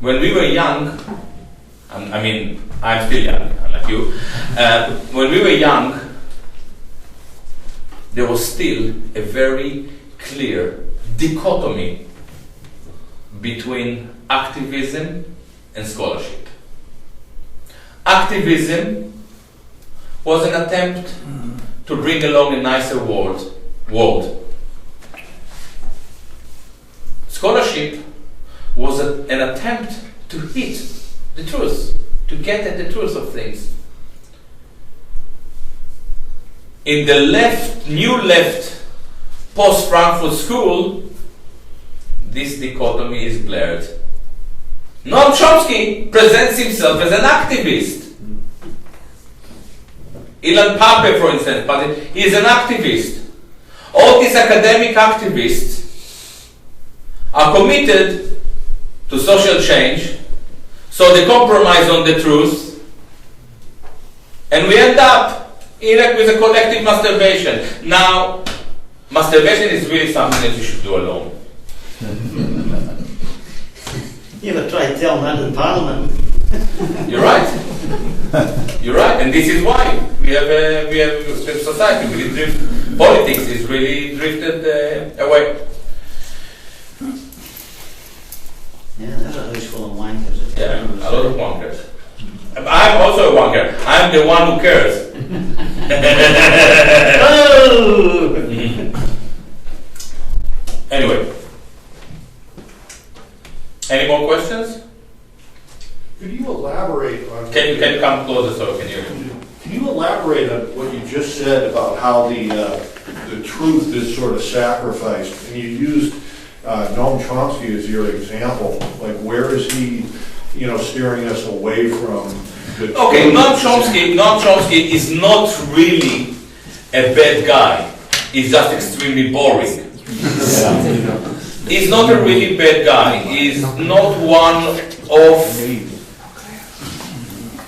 when we were young, I mean, I'm still young, unlike you. When we were young, there was still a very clear dichotomy between activism and scholarship. Activism was an attempt to bring along a nicer world. Scholarship was an attempt to hit the truth, to get at the truth of things. In the new left, post-Frankfurt school, this dichotomy is blurred. Noam Chomsky presents himself as an activist. Ilan Pape, for instance, but he is an activist. All these academic activists are committed to social change, so they compromise on the truth, and we end up with a collective masturbation. Now, masturbation is really something that you should do alone. You ever tried telling that in Parliament? You're right. You're right, and this is why we have a society. Politics is really drifted away. Yeah, there's a house full of wankers. Yeah, a lot of wankers. I'm also a wanker. I'm the one who cares. Oh! Anyway, any more questions? Could you elaborate on? Can you come closer so can you? Can you elaborate on what you just said about how the truth is sort of sacrificed? And you used Noam Chomsky as your example. Like, where is he, steering us away from the truth? Okay, Noam Chomsky is not really a bad guy. He's just extremely boring. He's not a really bad guy. He's not one of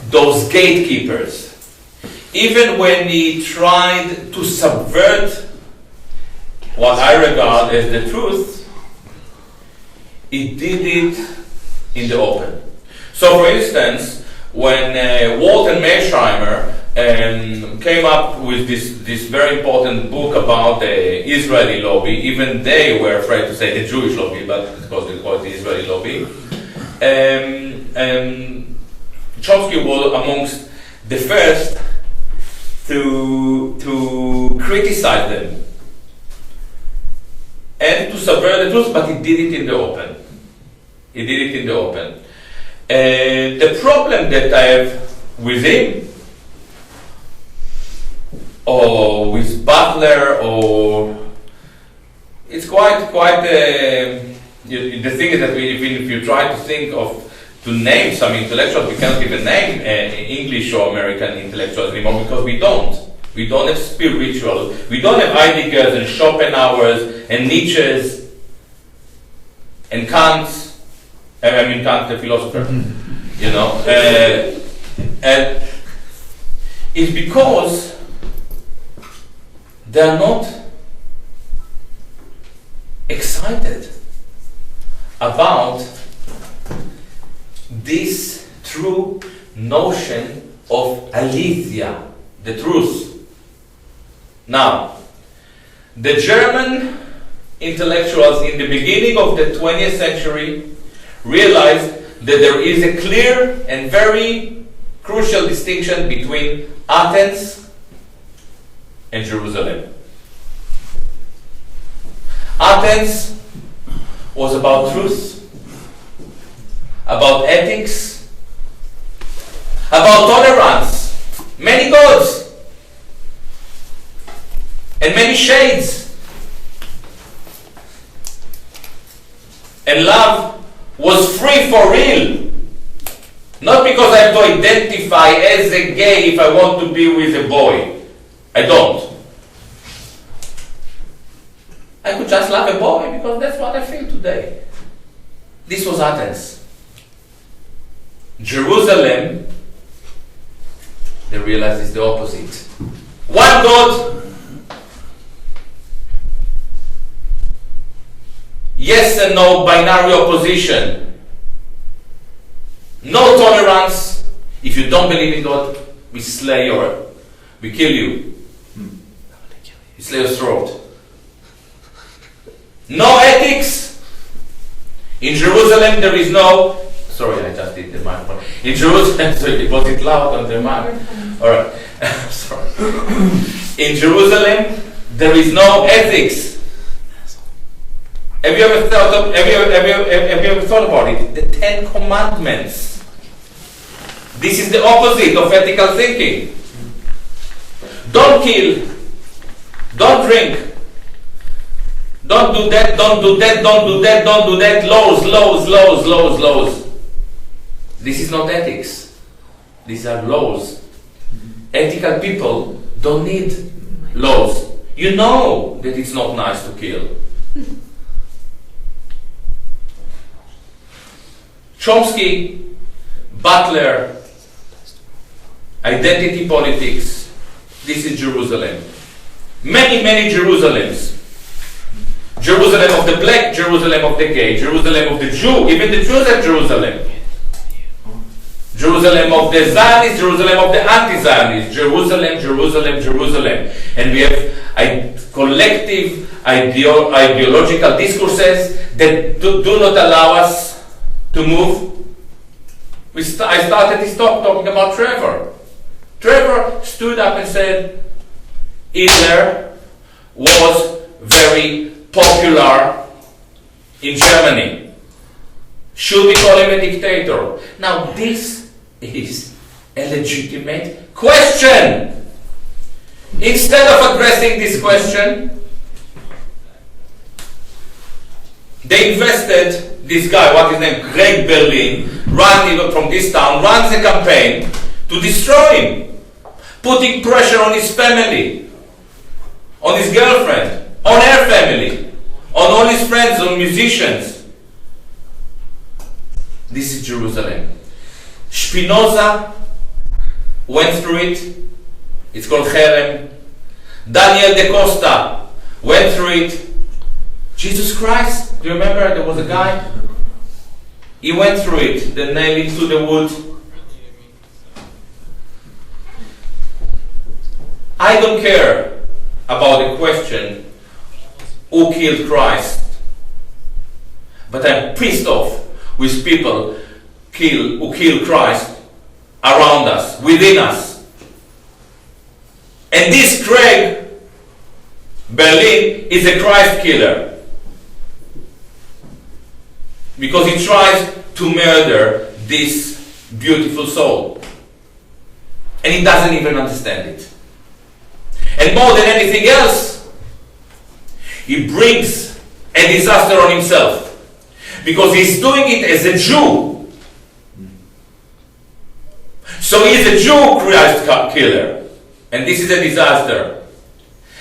those gatekeepers. Even when he tried to subvert what I regard as the truth, he did it in the open. So, for instance, when Walter Mearsheimer came up with this very important book about the Israeli lobby, even they were afraid to say the Jewish lobby, but because they call it the Israeli lobby, Chomsky was amongst the first to criticize them and to subvert the truth, but he did it in the open. The problem that I have with him, or with Butler, or it's quite. The thing is that if you try to name some intellectuals, we cannot even name English or American intellectuals anymore because we don't. We don't have spiritual. We don't have Heideggers and Schopenhauers and Nietzsche's and Kant's. I mean Kant, the philosopher. And it's because they are not excited about this true notion of aletheia, the truth. Now, the German intellectuals in the beginning of the 20th century realized that there is a clear and very crucial distinction between Athens and Jerusalem. Athens was about truth, about ethics, about tolerance, many gods, and many shades. And love was free for real. Not because I have to identify as a gay if I want to be with a boy. I don't. I could just love a boy because that's what I feel today. This was Athens. Jerusalem, they realized it's the opposite. One God, yes and no binary opposition. No tolerance. If you don't believe in God, we slay you. We kill you. We slay your throat. No ethics. In Jerusalem there is no... Sorry, I just did the microphone. In Jerusalem, was it loud on the mic? Alright. Sorry. In Jerusalem, there is no ethics. Have you ever thought about it? The 10 Commandments. This is the opposite of ethical thinking. Don't kill. Don't drink. Don't do that, don't do that, don't do that, don't do that. Laws. This is not ethics. These are laws. Ethical people don't need laws. You know that it's not nice to kill. Chomsky, Butler, identity politics. This is Jerusalem. Many Jerusalems. Jerusalem of the black, Jerusalem of the gay, Jerusalem of the Jew. Even the Jews have Jerusalem. Jerusalem of the Zionist, Jerusalem of the anti-Zionist. Jerusalem. And we have collective ideological discourses that do not allow us to move. I started this talk talking about Trevor. Trevor stood up and said, Hitler was very popular in Germany. Should we call him a dictator? Now this is a legitimate question. Instead of addressing this question, they invested this guy, what is his name, Greg Berlin, from this town, runs a campaign to destroy him, putting pressure on his family, on his girlfriend, on her family, on all his friends, on musicians. This is Jerusalem. Spinoza went through it. It's called Cherem. Daniel de Costa went through it. Jesus Christ, do you remember there was a guy? He went through it. They nailed him to the wood. I don't care about the question who killed Christ, but I'm pissed off with people who kill Christ around us, within us. And this Craig Berlin is a Christ killer because he tries to murder this beautiful soul, and he doesn't even understand it. And more than anything else, he brings a disaster on himself because he's doing it as a Jew. So he's a Jew Christ killer, and this is a disaster.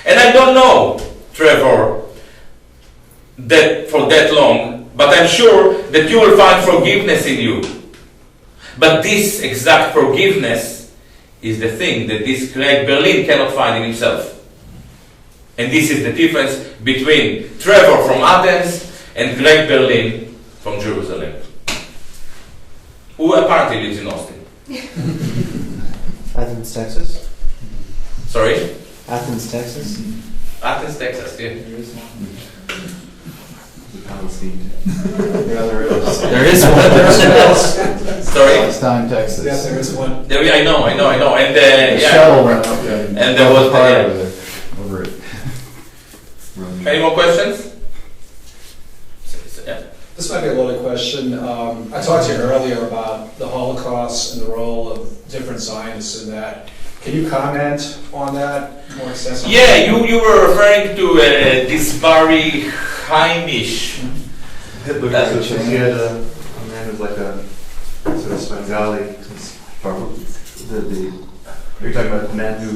And I don't know Trevor for that long, but I'm sure that you will find forgiveness in you. But this exact forgiveness is the thing that this Craig Berlin cannot find in himself. And this is the difference between Trevor from Athens and Craig Berlin from Jerusalem, who apparently lives in Austin. Athens, Texas? Sorry? Athens, Texas? Athens, Texas, yeah. Palestine. Yeah, there is. There is one. Sorry? Palestine, Texas. Yeah, there is one. I know. And The yeah. shuttle went up and there was part over it. Any more questions? Yeah. This might be a loaded question. I talked to you earlier about the Holocaust and the role of different Zionists in that. Can you comment on that more extensively? Yeah, you were referring to this Barry Heimish. Hitler, so he had a man who's like a sort of Svengali. Are you talking about the man who?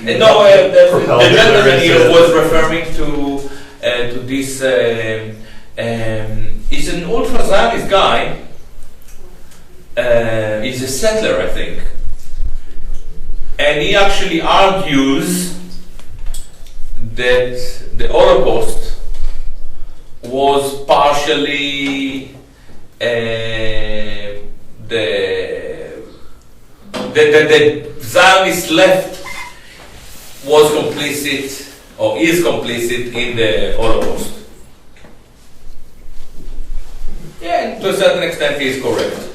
No, the gentleman here was referring to this. He's an ultra-Zionist guy. He's a settler, I think. And he actually argues that the Holocaust was partially the Zionist left was complicit or is complicit in the Holocaust. Yeah, to a certain extent he is correct.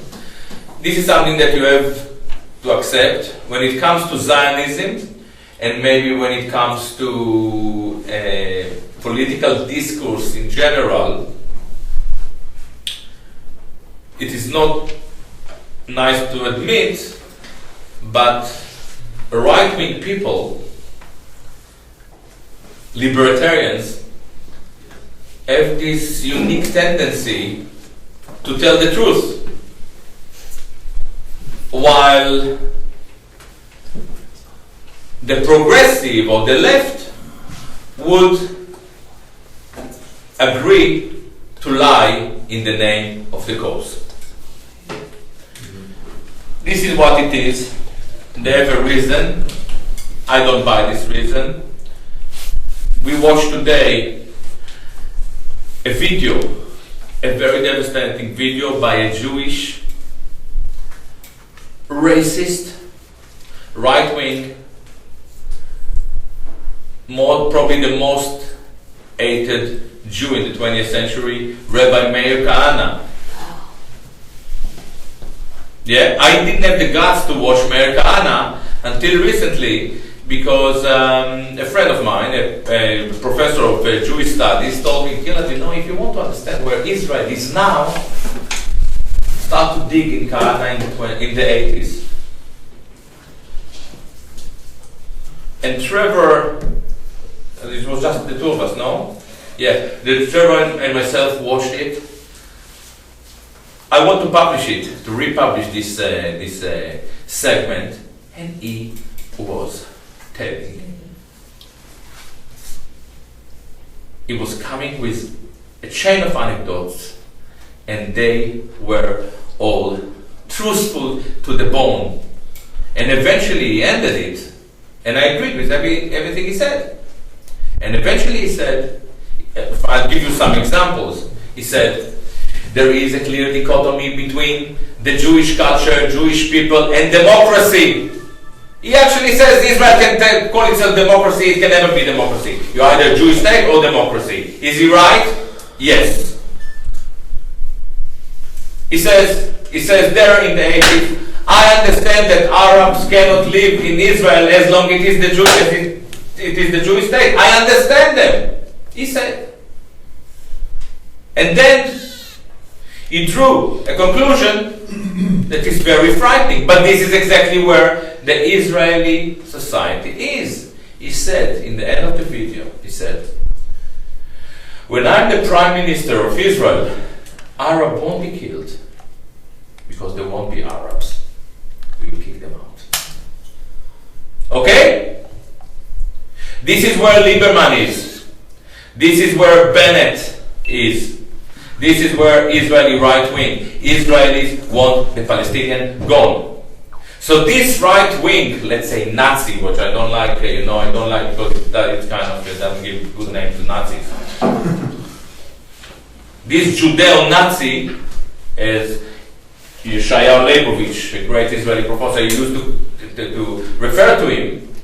This is something that you have to accept when it comes to Zionism, and maybe when it comes to political discourse in general. It is not nice to admit, but right-wing people, libertarians, have this unique tendency to tell the truth, while the progressive or the left would agree to lie in the name of the cause. This is what it is. They have a reason. I don't buy this reason. We watched today a video, a very devastating video by a Jewish racist, right-wing, probably the most hated Jew in the 20th century, Rabbi Meir Kahane. Yeah, I didn't have the guts to watch Meir Kahane until recently, because a friend of mine, a professor of Jewish studies, told me, Gilad, if you want to understand where Israel is now, start to dig in Kahane in the 80s. And Trevor, it was just the two of us, no? Yeah, Trevor and myself watched it. I want to publish it, to republish this segment, and he was telling. He was coming with a chain of anecdotes, and they were all truthful to the bone. And eventually he ended it, and I agreed with everything he said. And eventually he said, I'll give you some examples. He said, there is a clear dichotomy between the Jewish culture, Jewish people, and democracy. He actually says Israel can call itself democracy, it can never be democracy. You're either a Jewish state or democracy. Is he right? Yes. He says there in the 80s, I understand that Arabs cannot live in Israel as long as it is the Jewish state. I understand them. He said. And then he drew a conclusion that is very frightening. But this is exactly where the Israeli society is. He said, in the end of the video, he said, when I'm the Prime Minister of Israel, Arab won't be killed because there won't be Arabs. We will kick them out. Okay? This is where Lieberman is. This is where Bennett is. This is where Israeli right wing. Israelis want the Palestinian gone. So this right wing, let's say Nazi, which I don't like, I don't like because it kind of doesn't give a good name to Nazis. This Judeo-Nazi, as Yeshayahu Leibovich, a great Israeli professor, used to refer to him,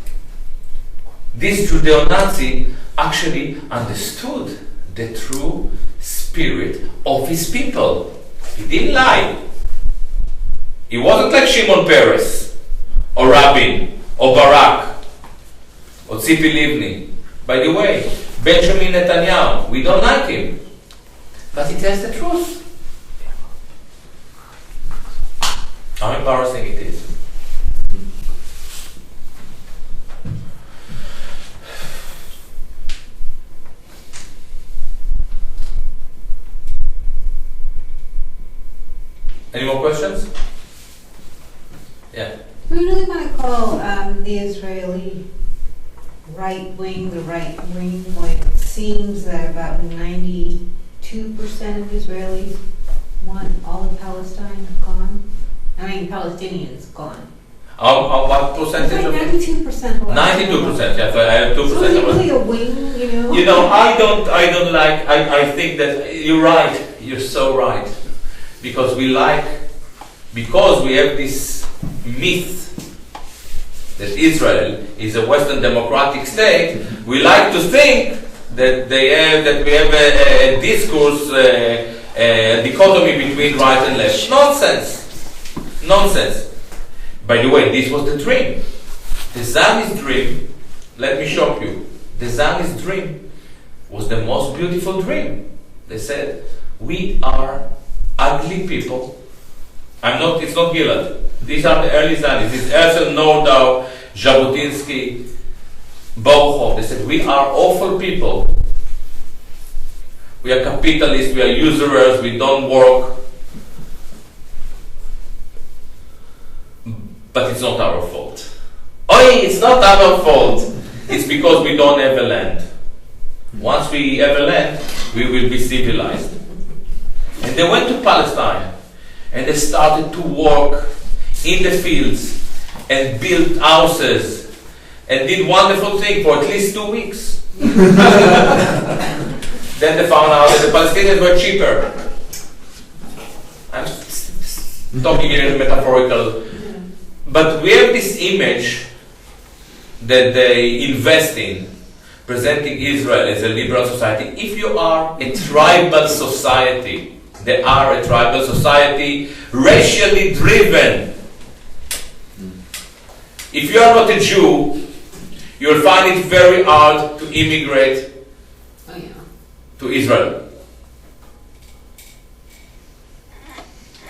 this Judeo-Nazi actually understood the true spirit of his people. He didn't lie. He wasn't like Shimon Peres, or Rabin, or Barak, or Tzipi Livni. By the way, Benjamin Netanyahu, we don't like him, but he tells the truth. How embarrassing it is. Any more questions? Yeah. We really want to call the Israeli right wing the right wing when it seems that about 92% of Israelis want all of Palestine gone. I mean, Palestinians gone. What percentage of it? 92%. 92%. Yeah, I have 2%. So it's really a wing, I don't like. I think that you're right. You're so right, because we like because we have this myth that Israel is a Western democratic state, we like to think that we have a discourse, a dichotomy between right and left. Nonsense. By the way, this was the dream. The Zionist dream, let me shock you, the Zionist dream was the most beautiful dream. They said, we are ugly people. It's not Gilad. These are the early Zionists. It's Herzl, Nordau, Jabotinsky, Bauhoff. They said, we are awful people. We are capitalists, we are usurers, we don't work. But it's not our fault. It's not our fault. It's because we don't have a land. Once we have a land, we will be civilized. And they went to Palestine and they started to work in the fields and built houses and did wonderful things for at least 2 weeks. Then they found out that the Palestinians were cheaper. I'm talking here in metaphorical. But we have this image that they invest in, presenting Israel as a liberal society. If you are a tribal society, they are a tribal society, racially driven. If you are not a Jew, you'll find it very hard to immigrate to Israel.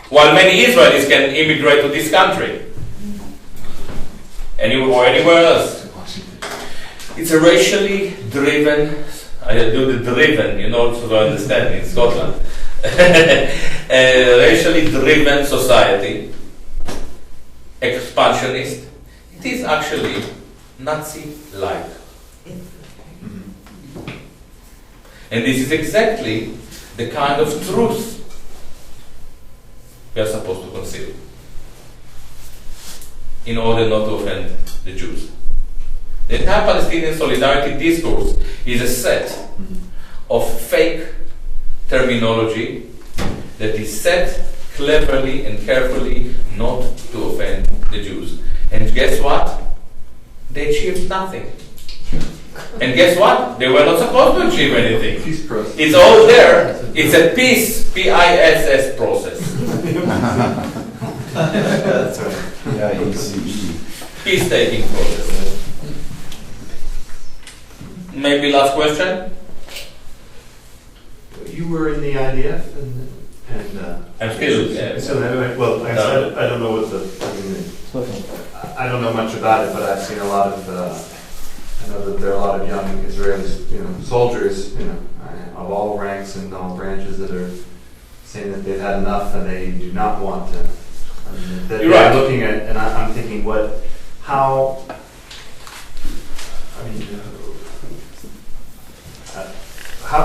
While many Israelis can immigrate to this country. Anywhere else. It's a racially driven, I do the driven, to understand in Scotland. A racially driven society, expansionist. It is actually Nazi-like. And this is exactly the kind of truth we are supposed to conceal in order not to offend the Jews. The entire Palestinian solidarity discourse is a set of fake terminology that is set cleverly and carefully not to offend the Jews. And guess what? They achieved nothing. And guess what? They were not supposed to achieve anything. Peace process. It's all there. It's a peace, P-I-S-S process. That's right. P-I-E-C-E. Peace-taking process. Maybe last question? You were in the IDF and I'm still, yeah. So anyway, well, I don't know what I don't know much about it, but I've seen a lot of. I know that there are a lot of young Israelis, soldiers, of all ranks and all branches that are saying that they've had enough and they do not want to. You're right. Looking at, and I'm thinking, how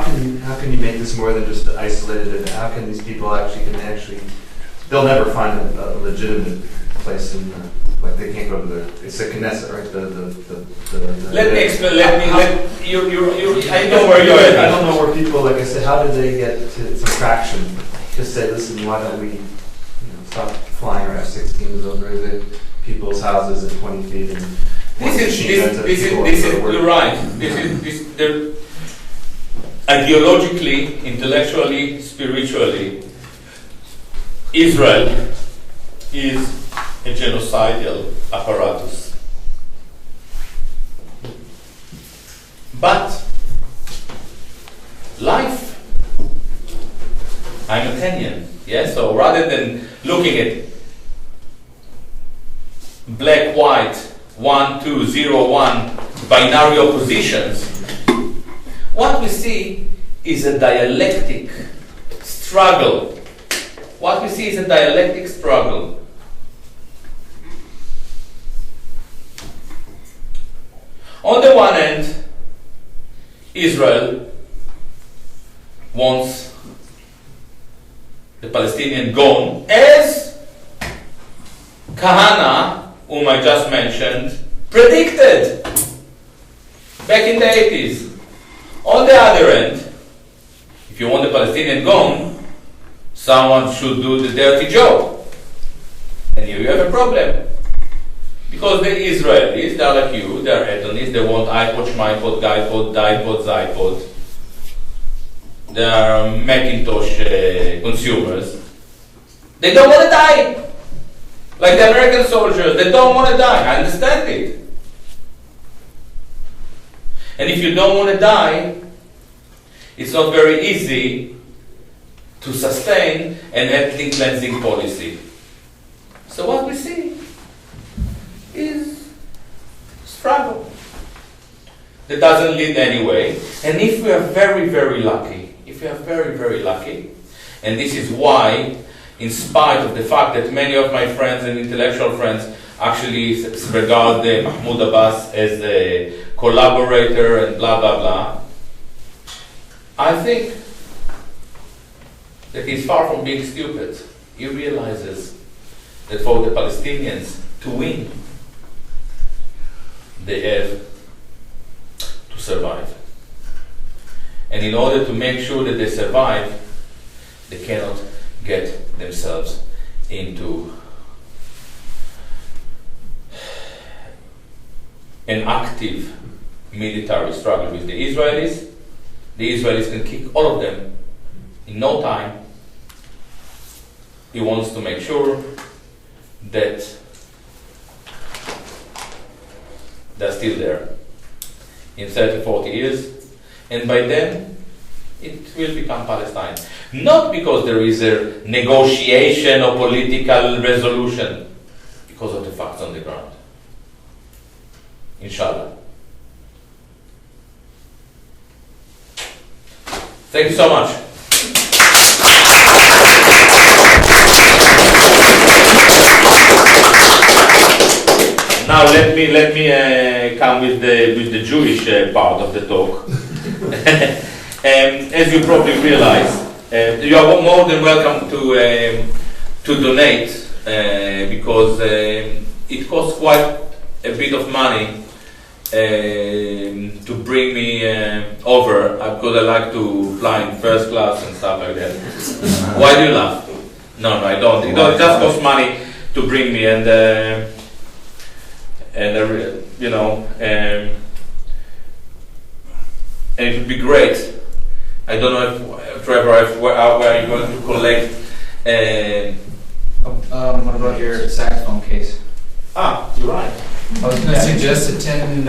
can you make this more than just isolated? And how can these people they'll never find a legitimate place in they can't go to it's the Knesset, right? Let me explain. I know where you're at. I don't know where people, like I said, how did they get to some traction? Just say, listen, why don't we, stop flying our F-16s over the people's houses at 20 feet and you're right. They're ideologically, intellectually, spiritually, Israel is a genocidal apparatus. But life, I'm a Kenyan, so rather than looking at black, white, 1, 2, 0, 1 binary oppositions, what we see is a dialectic struggle. What we see is a dialectic struggle. On the one hand, Israel wants the Palestinian gone, as Kahana, whom I just mentioned, predicted back in the 80s. On the other end, if you want the Palestinian gone, someone should do the dirty job. And here you have a problem. Because the Israelis, they're like you, they're hedonists, they want iPod, schmipod, guipod, dipod, zipod. They are Macintosh consumers. They don't want to die. Like the American soldiers, they don't want to die. I understand it. And if you don't want to die, it's not very easy to sustain an ethnic cleansing policy. So what we see is struggle that doesn't lead anywhere. And if we are very, very lucky, and this is why, in spite of the fact that many of my friends and intellectual friends actually regard Mahmoud Abbas as a collaborator and blah, blah, blah, I think that he's far from being stupid. He realizes that for the Palestinians to win, they have to survive. And in order to make sure that they survive, they cannot get themselves into an active military struggle with the Israelis. The Israelis can kick all of them in no time. He wants to make sure that they're still there in 30, 40 years, and by then it will become Palestine. Not because there is a negotiation or political resolution, because of the facts on the ground. Inshallah. Thank you so much. Now let me come with the Jewish part of the talk. As you probably realize, you are more than welcome to donate because it costs quite a bit of money to bring me over because I like to fly in first class and stuff like that. Why do you laugh? No, I don't. It just costs money to bring me, and you know, and it would be great. I don't know if Trevor, where are you going to collect? What about your saxophone case? You're right. I was going to suggest a $10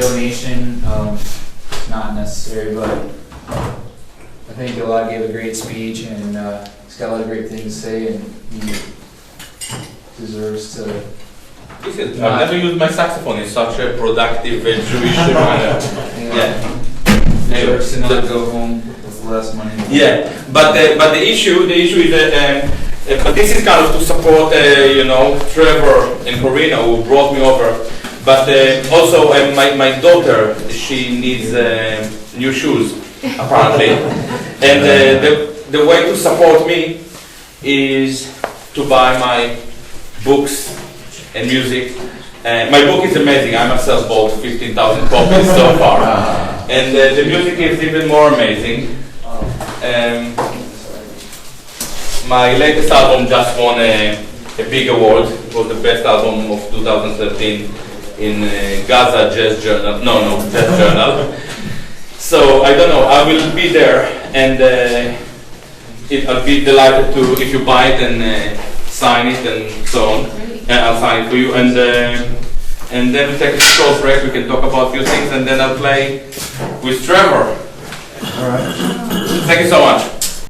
donation. It's not necessary, but I think Gilad gave a great speech, and he's got a lot of great things to say, and he deserves to. Listen, I've never used my saxophone in such a productive Jewish manner. Yeah. Deserves to not go home with less money. Yeah, but the issue is that. But this is kind of to support, you know, Trevor and Corina who brought me over. But also my daughter, she needs new shoes, apparently. And the way to support me is to buy my books and music. My book is amazing. I myself bought 15,000 copies so far. And the music is even more amazing. My latest album just won a big award. It was the best album of 2013 in Gaza Jazz Journal. No, Jazz Journal. So I don't know. I will be there, and I'll be delighted to if you buy it and sign it and so on. And I'll sign it for you, and then we take a short break. We can talk about a few things, and then I'll play with Trevor. All right. Thank you so much.